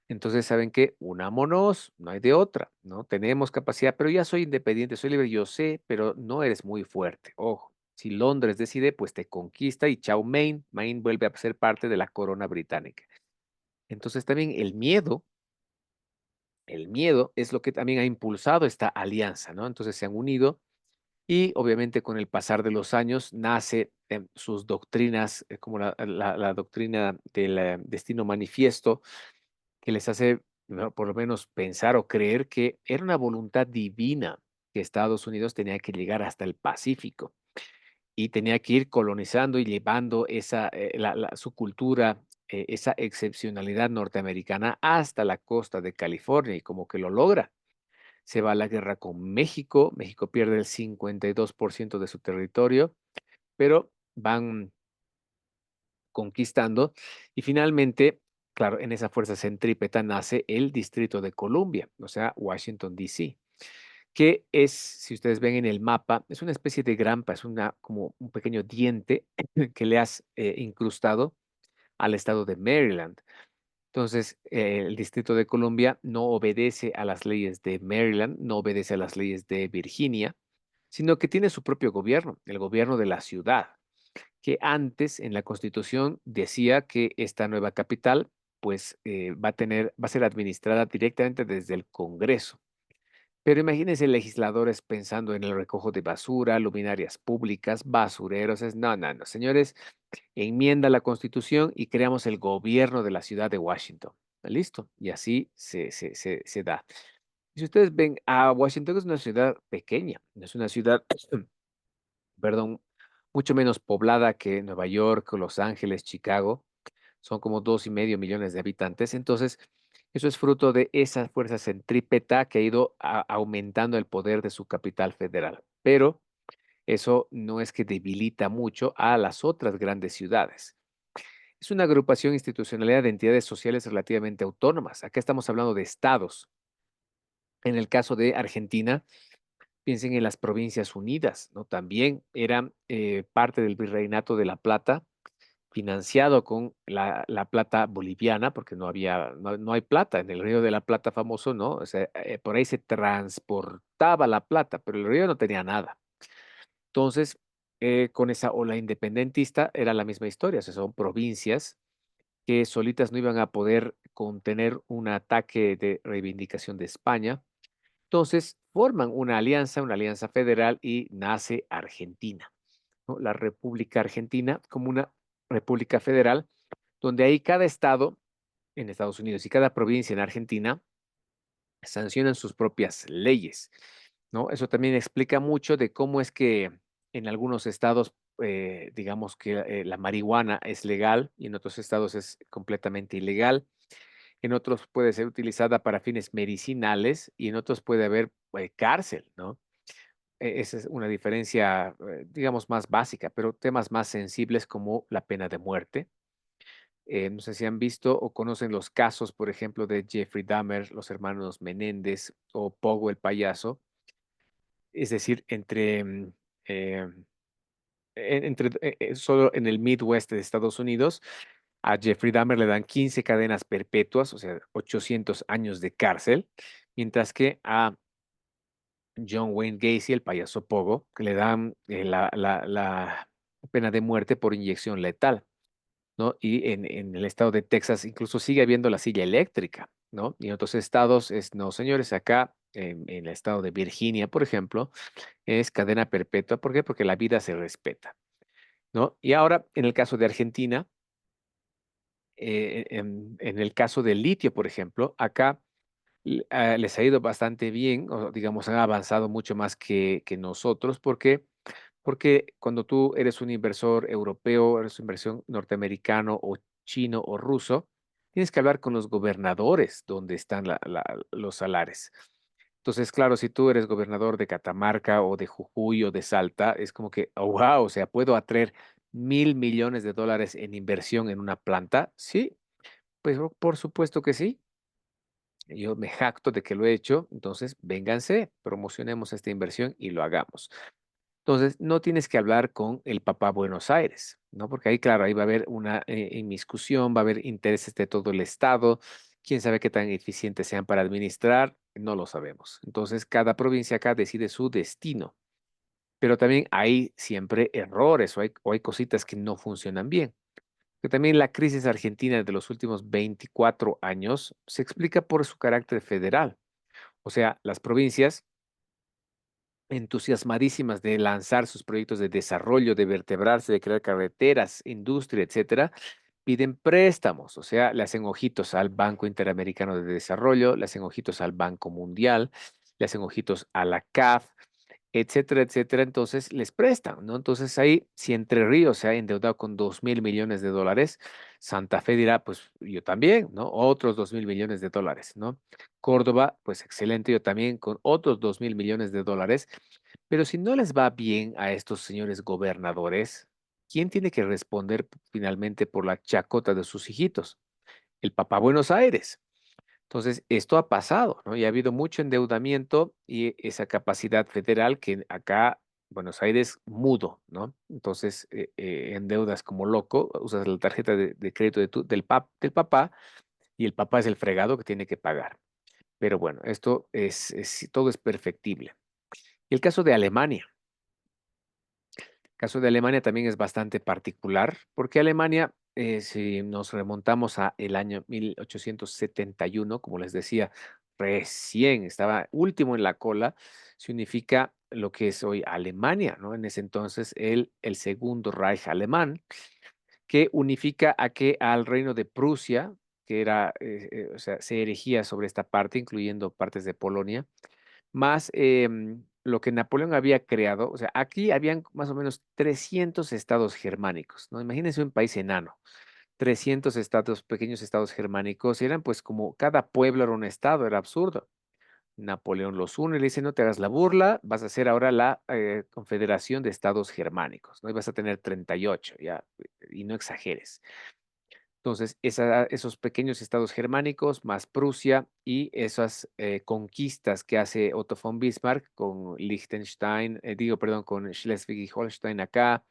Entonces, ¿saben qué? Unámonos, no hay de otra, ¿no? Tenemos capacidad, pero ya soy independiente, soy libre, yo sé, pero no eres muy fuerte. Ojo, si Londres decide, pues te conquista y chao Maine, Maine vuelve a ser parte de la corona británica. Entonces, también el miedo es lo que también ha impulsado esta alianza, ¿no? Entonces se han unido y obviamente con el pasar de los años nace sus doctrinas, como la doctrina del destino manifiesto, que les hace ¿no? por lo menos pensar o creer que era una voluntad divina que Estados Unidos tenía que llegar hasta el Pacífico y tenía que ir colonizando y llevando su cultura, esa excepcionalidad norteamericana hasta la costa de California y como que lo logra. Se va a la guerra con México, México pierde el 52% de su territorio, pero van conquistando y finalmente, claro, en esa fuerza centrípeta nace el Distrito de Columbia, o sea, Washington, D.C., que es, si ustedes ven en el mapa, es una especie de grampa, es como un pequeño diente que le has incrustado al estado de Maryland. Entonces, el Distrito de Columbia no obedece a las leyes de Maryland, no obedece a las leyes de Virginia, sino que tiene su propio gobierno, el gobierno de la ciudad, que antes en la Constitución decía que esta nueva capital, pues, va a ser administrada directamente desde el Congreso. Pero imagínense legisladores pensando en el recojo de basura, luminarias públicas, basureros. No, no, no, señores, enmienda la Constitución y creamos el gobierno de la ciudad de Washington. Listo. Y así se da. Y si ustedes ven, a Washington es una ciudad pequeña, es una ciudad, perdón, mucho menos poblada que Nueva York, Los Ángeles, Chicago. Son como 2,5 millones de habitantes. Entonces, eso es fruto de esa fuerza centrípeta que ha ido aumentando el poder de su capital federal. Pero Eso no es que debilita mucho a las otras grandes ciudades. Es una agrupación institucionalidad de entidades sociales relativamente autónomas. Acá estamos hablando de estados. En el caso de Argentina, piensen en las Provincias Unidas, ¿no? También eran parte del Virreinato de La Plata, financiado con la plata boliviana, porque no hay plata en el Río de la Plata famoso, ¿no? O sea, por ahí se transportaba la plata, pero el río no tenía nada. Entonces, con esa ola independentista era la misma historia, o sea, son provincias que solitas no iban a poder contener un ataque de reivindicación de España. Entonces, forman una alianza federal y nace Argentina, ¿no? La República Argentina como una república federal, donde ahí cada estado en Estados Unidos y cada provincia en Argentina sancionan sus propias leyes, ¿no? Eso también explica mucho de cómo es que en algunos estados, digamos que la marihuana es legal y en otros estados es completamente ilegal. En otros puede ser utilizada para fines medicinales y en otros puede haber cárcel, ¿no? Esa es una diferencia, digamos, más básica, pero temas más sensibles como la pena de muerte. No sé si han visto o conocen los casos, por ejemplo, de Jeffrey Dahmer, los hermanos Menéndez o Pogo el payaso. Es decir, eh, solo en el Midwest de Estados Unidos, a Jeffrey Dahmer le dan 15 cadenas perpetuas, o sea, 800 años de cárcel, mientras que a John Wayne Gacy, el payaso Pogo, que le dan la pena de muerte por inyección letal, ¿no? Y en el estado de Texas incluso sigue habiendo la silla eléctrica, ¿no? Y en otros estados no, señores, acá en el estado de Virginia, por ejemplo, es cadena perpetua. ¿Por qué? Porque la vida se respeta, ¿no? Y ahora, en el caso de Argentina, en el caso del litio, por ejemplo, acá les ha ido bastante bien, o digamos, han avanzado mucho más que nosotros. ¿Por qué? Porque cuando tú eres un inversor europeo, eres un inversión norteamericano o chino o ruso, tienes que hablar con los gobernadores donde están los salares. Entonces, claro, si tú eres gobernador de Catamarca o de Jujuy o de Salta, es como que, oh, wow, o sea, ¿puedo atraer 1.000 millones de dólares en inversión en una planta? Sí, pues por supuesto que sí. Yo me jacto de que lo he hecho, entonces vénganse, promocionemos esta inversión y lo hagamos. Entonces, no tienes que hablar con el papá Buenos Aires, ¿no? Porque ahí, claro, ahí va a haber una inmiscusión, va a haber intereses de todo el Estado. Quién sabe qué tan eficientes sean para administrar, no lo sabemos. Entonces, cada provincia acá decide su destino, pero también hay siempre errores o hay cositas que no funcionan bien. Que también la crisis argentina de los últimos 24 años se explica por su carácter federal. O sea, las provincias entusiasmadísimas de lanzar sus proyectos de desarrollo, de vertebrarse, de crear carreteras, industria, etcétera, piden préstamos, o sea, le hacen ojitos al Banco Interamericano de Desarrollo, le hacen ojitos al Banco Mundial, le hacen ojitos a la CAF, etcétera, etcétera. Entonces les prestan, ¿no? Entonces ahí, si Entre Ríos se ha endeudado con 2.000 millones de dólares, Santa Fe dirá, pues yo también, ¿no? Otros 2.000 millones de dólares, ¿no? Córdoba, pues excelente, yo también con otros 2.000 millones de dólares. Pero si no les va bien a estos señores gobernadores, ¿quién tiene que responder finalmente por la chacota de sus hijitos? El papá Buenos Aires. Entonces, esto ha pasado, ¿no? Y ha habido mucho endeudamiento y esa capacidad federal que acá, Buenos Aires, mudo, ¿no? Entonces, endeudas como loco, usas la tarjeta de crédito del papá y el papá es el fregado que tiene que pagar. Pero bueno, esto todo es perfectible. Y el caso de Alemania. El caso de Alemania también es bastante particular, porque Alemania, si nos remontamos a el año 1871, como les decía, recién estaba último en la cola, se unifica lo que es hoy Alemania, ¿no? En ese entonces el Segundo Reich alemán, que unifica al reino de Prusia, que era, o sea, se erigía sobre esta parte, incluyendo partes de Polonia más lo que Napoleón había creado. O sea, aquí habían más o menos 300 estados germánicos, ¿no? Imagínense un país enano, 300 estados, pequeños estados germánicos, y eran pues como cada pueblo era un estado, era absurdo. Napoleón los une, le dice, no te hagas la burla, vas a ser ahora la Confederación de Estados Germánicos, ¿no? Y vas a tener 38, ya, y no exageres. Entonces, esos pequeños estados germánicos, más Prusia y esas conquistas que hace Otto von Bismarck con Liechtenstein, perdón, con Schleswig y Holstein acá,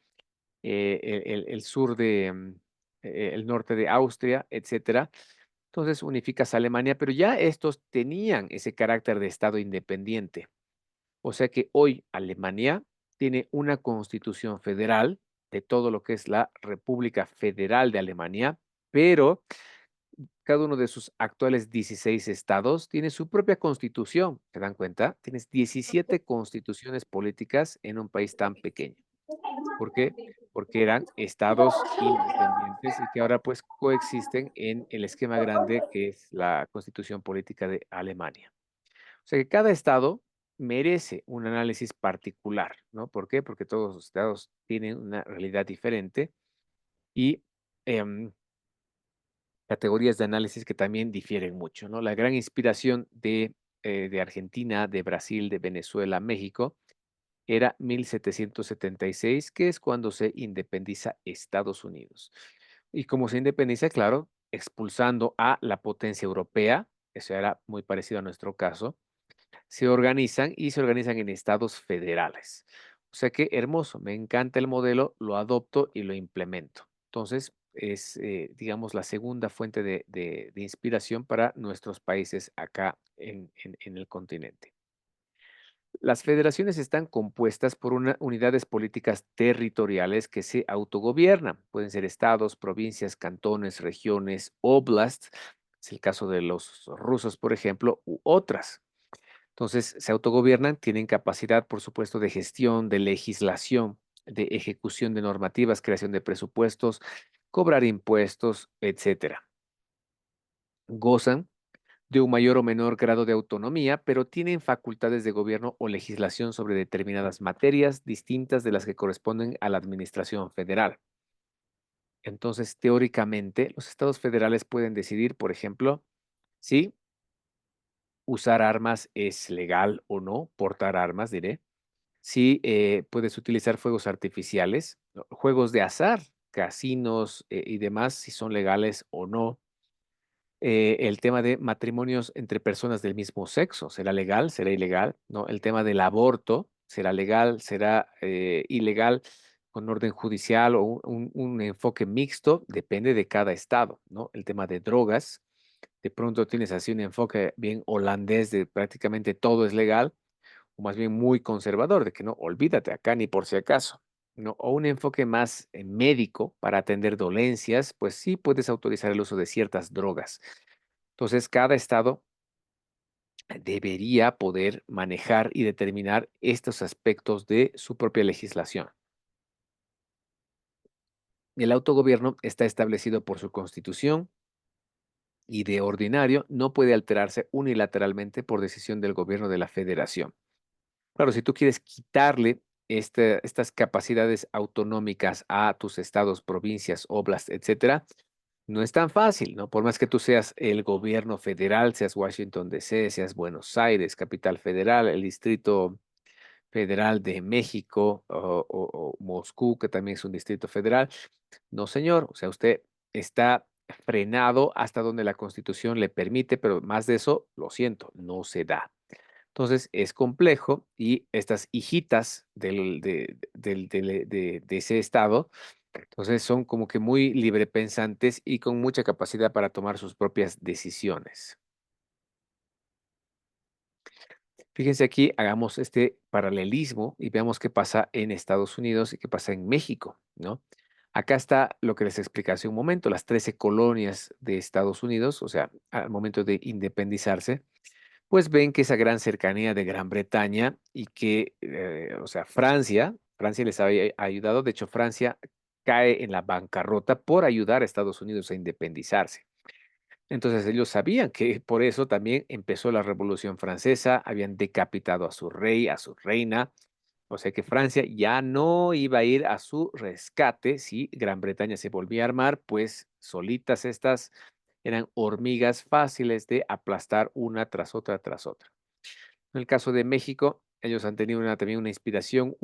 el sur de, el norte de Austria, etcétera. Entonces unificas a Alemania, pero ya estos tenían ese carácter de estado independiente. O sea que hoy Alemania tiene una constitución federal de todo lo que es la República Federal de Alemania, pero cada uno de sus actuales 16 estados tiene su propia constitución. ¿Se dan cuenta? Tienes 17 constituciones políticas en un país tan pequeño. ¿Por qué? Porque eran estados independientes y que ahora pues coexisten en el esquema grande que es la constitución política de Alemania. O sea que cada estado merece un análisis particular, ¿no? ¿Por qué? Porque todos los estados tienen una realidad diferente y em, categorías de análisis que también difieren mucho, ¿no? La gran inspiración de Argentina, de Brasil, de Venezuela, México, era 1776, que es cuando se independiza Estados Unidos. Y como se independiza, claro, expulsando a la potencia europea, eso era muy parecido a nuestro caso, se organizan en estados federales. O sea que hermoso, me encanta el modelo, lo adopto y lo implemento. Entonces, es, digamos, la segunda fuente de inspiración para nuestros países acá en el continente. Las federaciones están compuestas por unidades políticas territoriales que se autogobiernan. Pueden ser estados, provincias, cantones, regiones, oblasts, es el caso de los rusos, por ejemplo, u otras. Entonces, se autogobiernan, tienen capacidad, por supuesto, de gestión, de legislación, de ejecución de normativas, creación de presupuestos, cobrar impuestos, etcétera. Gozan de un mayor o menor grado de autonomía, pero tienen facultades de gobierno o legislación sobre determinadas materias distintas de las que corresponden a la administración federal. Entonces, teóricamente, los estados federales pueden decidir, por ejemplo, si usar armas es legal o no, portar armas, diré, si puedes utilizar fuegos artificiales, ¿no? Juegos de azar, casinos y demás, si son legales o no. El tema de matrimonios entre personas del mismo sexo, ¿será legal? ¿Será ilegal? ¿No? El tema del aborto, ¿será legal? ¿Será ilegal con orden judicial o un enfoque mixto? Depende de cada estado, ¿no? El tema de drogas, de pronto tienes así un enfoque bien holandés de prácticamente todo es legal, o más bien muy conservador, de que no, olvídate acá ni por si acaso. ¿No? O un enfoque más médico para atender dolencias, pues sí puedes autorizar el uso de ciertas drogas. Entonces, cada estado debería poder manejar y determinar estos aspectos de su propia legislación. El autogobierno está establecido por su constitución y de ordinario no puede alterarse unilateralmente por decisión del gobierno de la federación. Claro, si tú quieres quitarle estas capacidades autonómicas a tus estados, provincias, oblasts, etcétera, no es tan fácil, ¿no? Por más que tú seas el gobierno federal, seas Washington DC, seas Buenos Aires, capital federal, el Distrito Federal de México o Moscú, que también es un distrito federal. No, señor, o sea, usted está frenado hasta donde la Constitución le permite, pero más de eso, lo siento, no se da. Entonces es complejo y estas hijitas de ese estado, entonces son como que muy librepensantes y con mucha capacidad para tomar sus propias decisiones. Fíjense aquí, hagamos este paralelismo y veamos qué pasa en Estados Unidos y qué pasa en México, ¿no? Acá está lo que les expliqué hace un momento, las 13 colonias de Estados Unidos, o sea, al momento de independizarse, pues ven que esa gran cercanía de Gran Bretaña y que, o sea, Francia les había ayudado, de hecho, Francia cae en la bancarrota por ayudar a Estados Unidos a independizarse. Entonces ellos sabían que por eso también empezó la Revolución Francesa, habían decapitado a su rey, a su reina, o sea que Francia ya no iba a ir a su rescate si Gran Bretaña se volvía a armar, pues solitas estas eran hormigas fáciles de aplastar una tras otra tras otra. En el caso de México, ellos han tenido también una inspiración,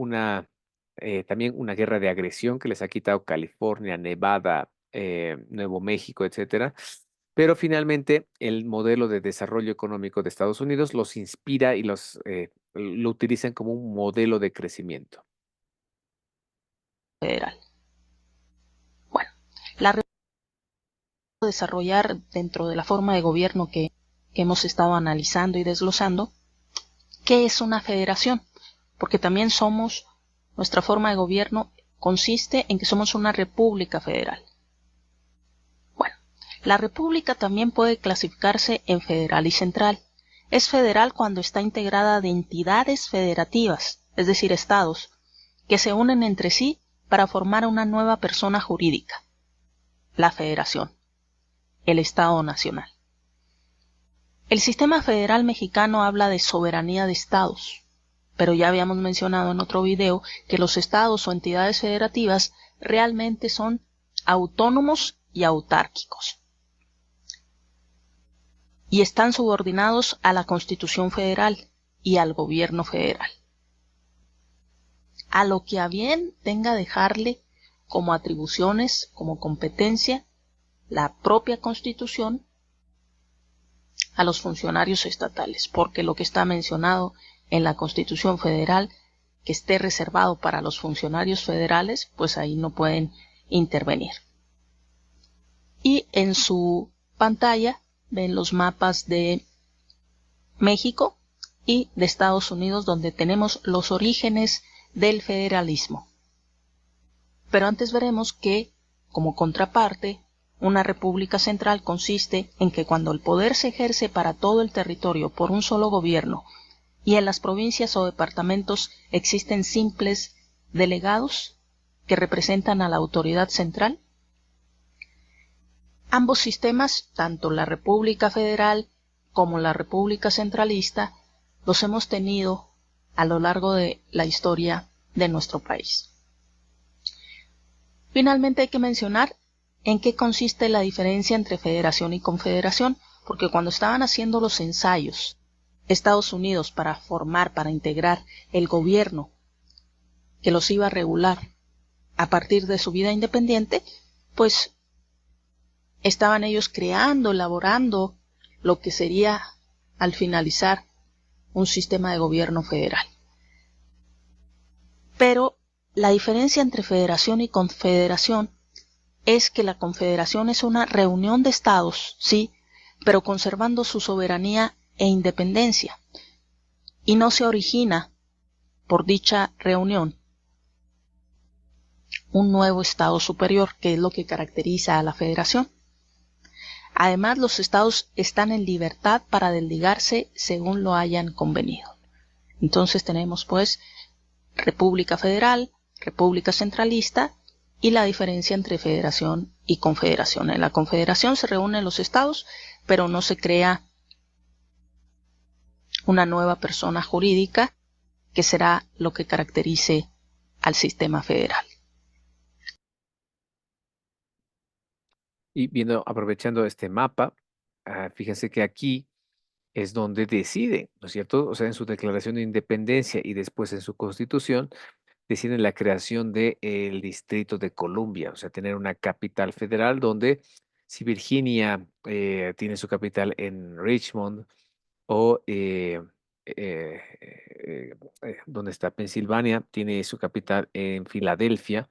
también una guerra de agresión que les ha quitado California, Nevada, Nuevo México, etcétera. Pero finalmente el modelo de desarrollo económico de Estados Unidos los inspira y lo utilizan como un modelo de crecimiento. Federal. Bueno, la desarrollar dentro de la forma de gobierno que hemos estado analizando y desglosando, ¿qué es una federación? Porque también nuestra forma de gobierno consiste en que somos una república federal. Bueno, la república también puede clasificarse en federal y central. Es federal cuando está integrada de entidades federativas, es decir, estados, que se unen entre sí para formar una nueva persona jurídica, la federación, el Estado Nacional. El sistema federal mexicano habla de soberanía de estados, pero ya habíamos mencionado en otro video que los estados o entidades federativas realmente son autónomos y autárquicos y están subordinados a la Constitución Federal y al gobierno federal, a lo que a bien tenga dejarle como atribuciones, como competencia, la propia Constitución a los funcionarios estatales, porque lo que está mencionado en la Constitución Federal que esté reservado para los funcionarios federales, pues ahí no pueden intervenir. Y en su pantalla ven los mapas de México y de Estados Unidos, donde tenemos los orígenes del federalismo. Pero antes veremos que, como contraparte, una república central consiste en que cuando el poder se ejerce para todo el territorio por un solo gobierno y en las provincias o departamentos existen simples delegados que representan a la autoridad central, ambos sistemas, tanto la República Federal como la República Centralista, los hemos tenido a lo largo de la historia de nuestro país. Finalmente hay que mencionar en qué consiste la diferencia entre federación y confederación, porque cuando estaban haciendo los ensayos Estados Unidos para integrar el gobierno que los iba a regular a partir de su vida independiente, pues estaban ellos elaborando lo que sería al finalizar un sistema de gobierno federal. Pero la diferencia entre federación y confederación es que la confederación es una reunión de estados, sí, pero conservando su soberanía e independencia, y no se origina por dicha reunión un nuevo estado superior, que es lo que caracteriza a la federación. Además, los estados están en libertad para desligarse según lo hayan convenido. Entonces tenemos pues República Federal, República Centralista y la diferencia entre federación y confederación. En la confederación se reúnen los estados, pero no se crea una nueva persona jurídica que será lo que caracterice al sistema federal. Y aprovechando este mapa, fíjense que aquí es donde deciden, ¿no es cierto? O sea, en su declaración de independencia y después en su constitución, deciden la creación del Distrito de Columbia, o sea, tener una capital federal donde si Virginia tiene su capital en Richmond o donde está Pensilvania, tiene su capital en Filadelfia.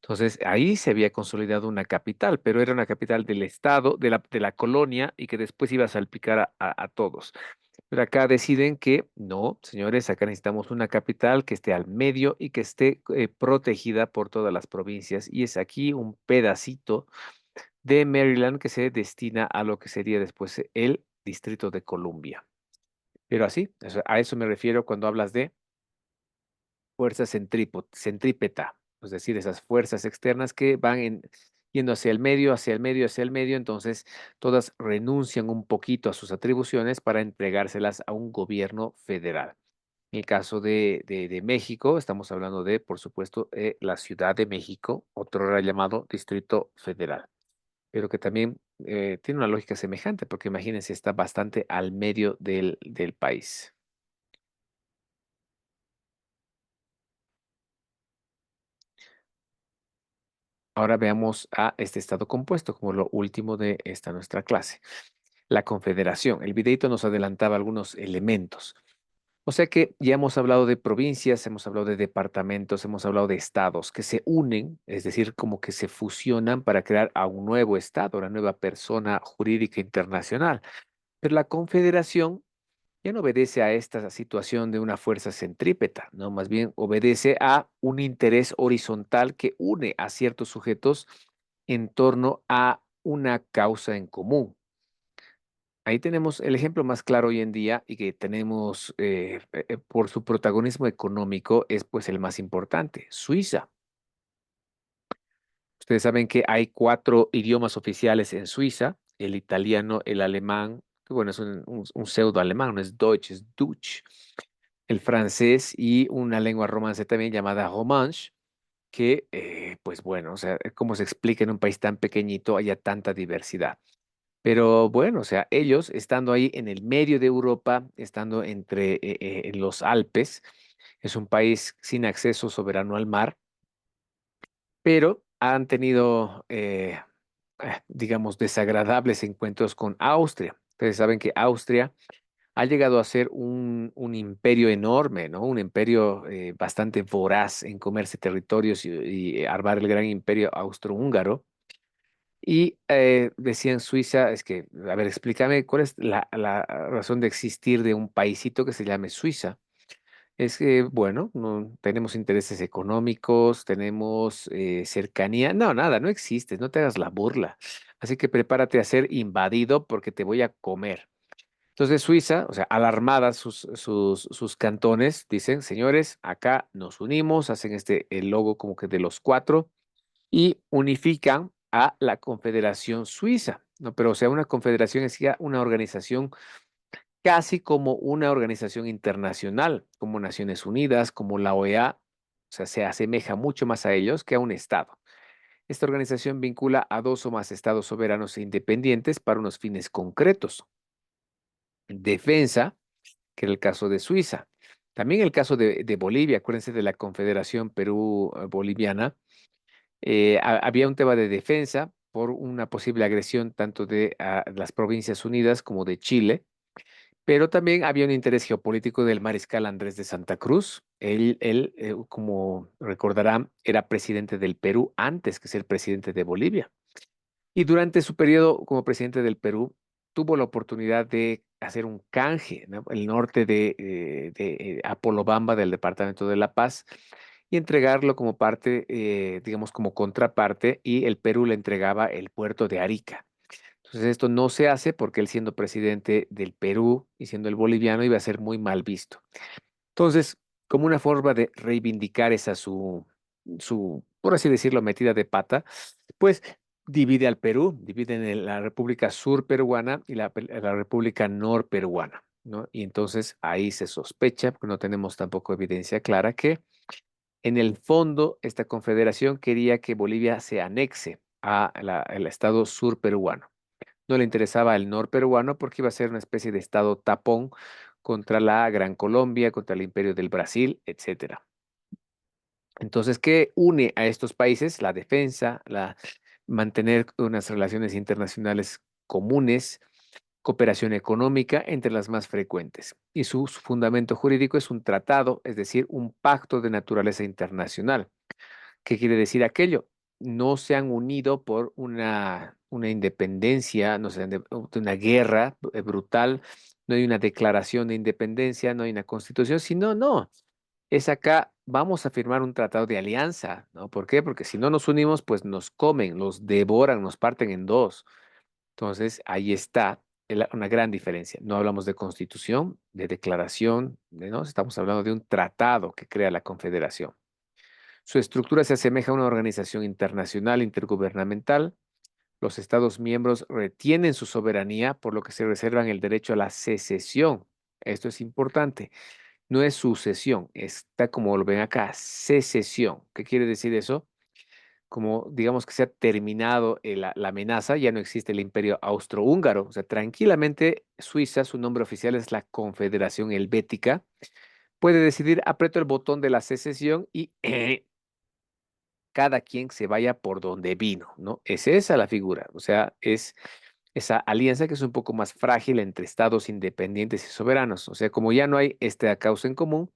Entonces, ahí se había consolidado una capital, pero era una capital del estado, de la colonia, y que después iba a salpicar a todos. Pero acá deciden que no, señores, acá necesitamos una capital que esté al medio y que esté protegida por todas las provincias. Y es aquí un pedacito de Maryland que se destina a lo que sería después el Distrito de Columbia. Pero así, a eso me refiero cuando hablas de fuerza centrípeta, es decir, esas fuerzas externas que van yendo hacia el medio, hacia el medio, hacia el medio, entonces todas renuncian un poquito a sus atribuciones para entregárselas a un gobierno federal. En el caso de México, estamos hablando de, por supuesto, la Ciudad de México, otro era llamado Distrito Federal, pero que también tiene una lógica semejante, porque imagínense, está bastante al medio del país. Ahora veamos a este estado compuesto como lo último de esta nuestra clase. La confederación. El videito nos adelantaba algunos elementos. O sea que ya hemos hablado de provincias, hemos hablado de departamentos, hemos hablado de estados que se unen, es decir, como que se fusionan para crear a un nuevo estado, una nueva persona jurídica internacional. Pero la confederación ya no obedece a esta situación de una fuerza centrípeta, ¿no? Más bien obedece a un interés horizontal que une a ciertos sujetos en torno a una causa en común. Ahí tenemos el ejemplo más claro hoy en día y que tenemos por su protagonismo económico es pues el más importante, Suiza. Ustedes saben que hay 4 idiomas oficiales en Suiza, el italiano, el alemán, que bueno, es un pseudo alemán, no es Deutsch, es Dutch, el francés y una lengua romance también llamada Romanche, que pues bueno, o sea, ¿cómo se explica en un país tan pequeñito haya tanta diversidad? Pero bueno, o sea, ellos estando ahí en el medio de Europa, estando entre en los Alpes, es un país sin acceso soberano al mar, pero han tenido, digamos, desagradables encuentros con Austria. Ustedes saben que Austria ha llegado a ser un imperio enorme, ¿no? Un imperio bastante voraz en comerse territorios y armar el gran imperio austrohúngaro. Y decía en Suiza, es que, a ver, explícame cuál es la razón de existir de un paisito que se llame Suiza. Es que, bueno, no, tenemos intereses económicos, tenemos cercanía. No, nada, no existes, no te hagas la burla. Así que prepárate a ser invadido porque te voy a comer. Entonces Suiza, o sea, alarmadas sus cantones, dicen, señores, acá nos unimos, hacen el logo como que de los 4 y unifican a la Confederación Suiza, ¿no? Pero, o sea, una confederación es ya una organización casi como una organización internacional, como Naciones Unidas, como la OEA, o sea, se asemeja mucho más a ellos que a un Estado. Esta organización vincula a 2 o más estados soberanos e independientes para unos fines concretos. Defensa, que era el caso de Suiza. También el caso de Bolivia, acuérdense de la Confederación Perú-Boliviana. Había un tema de defensa por una posible agresión tanto de las Provincias Unidas como de Chile, pero también había un interés geopolítico del mariscal Andrés de Santa Cruz. Él, como recordarán, era presidente del Perú antes que ser presidente de Bolivia. Y durante su periodo como presidente del Perú, tuvo la oportunidad de hacer un canje, ¿no? El norte de Apolobamba del Departamento de La Paz y entregarlo como parte, digamos, como contraparte, y el Perú le entregaba el puerto de Arica. Entonces esto no se hace porque él siendo presidente del Perú y siendo el boliviano iba a ser muy mal visto. Entonces, como una forma de reivindicar esa por así decirlo, metida de pata, pues divide al Perú, divide en la República Sur Peruana y la República Nor Peruana, ¿no? Y entonces ahí se sospecha, porque no tenemos tampoco evidencia clara, que en el fondo esta confederación quería que Bolivia se anexe al estado sur peruano. No le interesaba el norperuano porque iba a ser una especie de estado tapón contra la Gran Colombia, contra el Imperio del Brasil, etcétera. Entonces, ¿qué une a estos países? La defensa, mantener unas relaciones internacionales comunes, cooperación económica entre las más frecuentes. Y su fundamento jurídico es un tratado, es decir, un pacto de naturaleza internacional. ¿Qué quiere decir aquello? No se han unido por una independencia, no sé, de una guerra brutal, no hay una declaración de independencia, no hay una constitución, sino no. Es acá, vamos a firmar un tratado de alianza, ¿no? ¿Por qué? Porque si no nos unimos, pues nos comen, nos devoran, nos parten en dos. Entonces, ahí está una gran diferencia. No hablamos de constitución, de declaración, ¿no? Estamos hablando de un tratado que crea la Confederación. Su estructura se asemeja a una organización internacional intergubernamental. Los Estados miembros retienen su soberanía, por lo que se reservan el derecho a la secesión. Esto es importante. No es sucesión, está como lo ven acá, secesión. ¿Qué quiere decir eso? Como digamos que se ha terminado la amenaza, ya no existe el imperio austrohúngaro. O sea, tranquilamente Suiza, su nombre oficial es la Confederación Helvética, puede decidir, aprieto el botón de la secesión y cada quien se vaya por donde vino, ¿no? Es esa la figura, o sea, es esa alianza que es un poco más frágil entre estados independientes y soberanos. O sea, como ya no hay esta causa en común,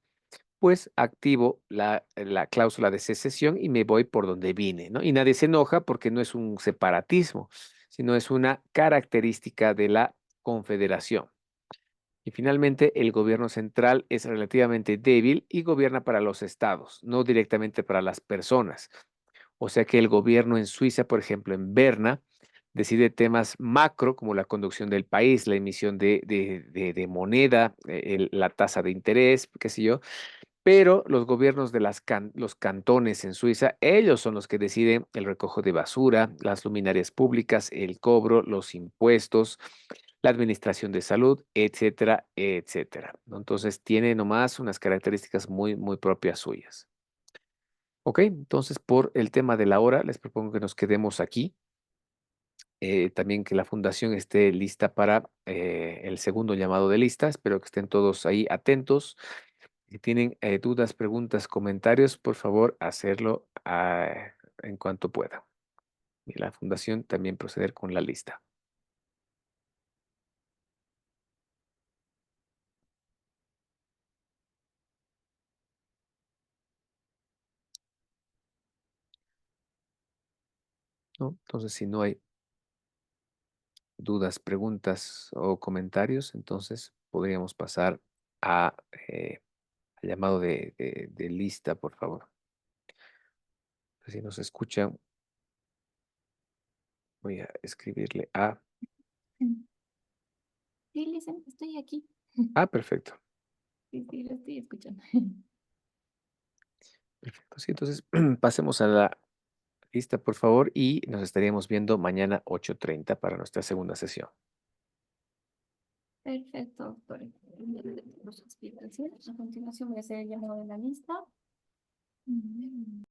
pues activo la cláusula de secesión y me voy por donde vine, ¿no? Y nadie se enoja porque no es un separatismo, sino es una característica de la confederación. Y finalmente, el gobierno central es relativamente débil y gobierna para los estados, no directamente para las personas. O sea que el gobierno en Suiza, por ejemplo, en Berna, decide temas macro como la conducción del país, la emisión de moneda, la tasa de interés, qué sé yo, pero los gobiernos de los cantones en Suiza, ellos son los que deciden el recojo de basura, las luminarias públicas, el cobro, los impuestos, la administración de salud, etcétera, etcétera, ¿no? Entonces tiene nomás unas características muy, muy propias suyas. Ok, entonces por el tema de la hora, les propongo que nos quedemos aquí. También que la fundación esté lista para el segundo llamado de lista. Espero que estén todos ahí atentos. Si tienen dudas, preguntas, comentarios, por favor, hacerlo en cuanto pueda. Y la fundación también proceder con la lista. ¿No? Entonces, si no hay dudas, preguntas o comentarios, entonces podríamos pasar al llamado de lista, por favor. Si nos escuchan, voy a escribirle a... Sí, Listen, estoy aquí. Ah, perfecto. Sí, sí, lo estoy escuchando. Perfecto. Sí, entonces pasemos a la lista, por favor, y nos estaríamos viendo mañana 8:30 para nuestra segunda sesión. Perfecto, doctor. Los explicaciones. A continuación voy a hacer el llamado de la lista.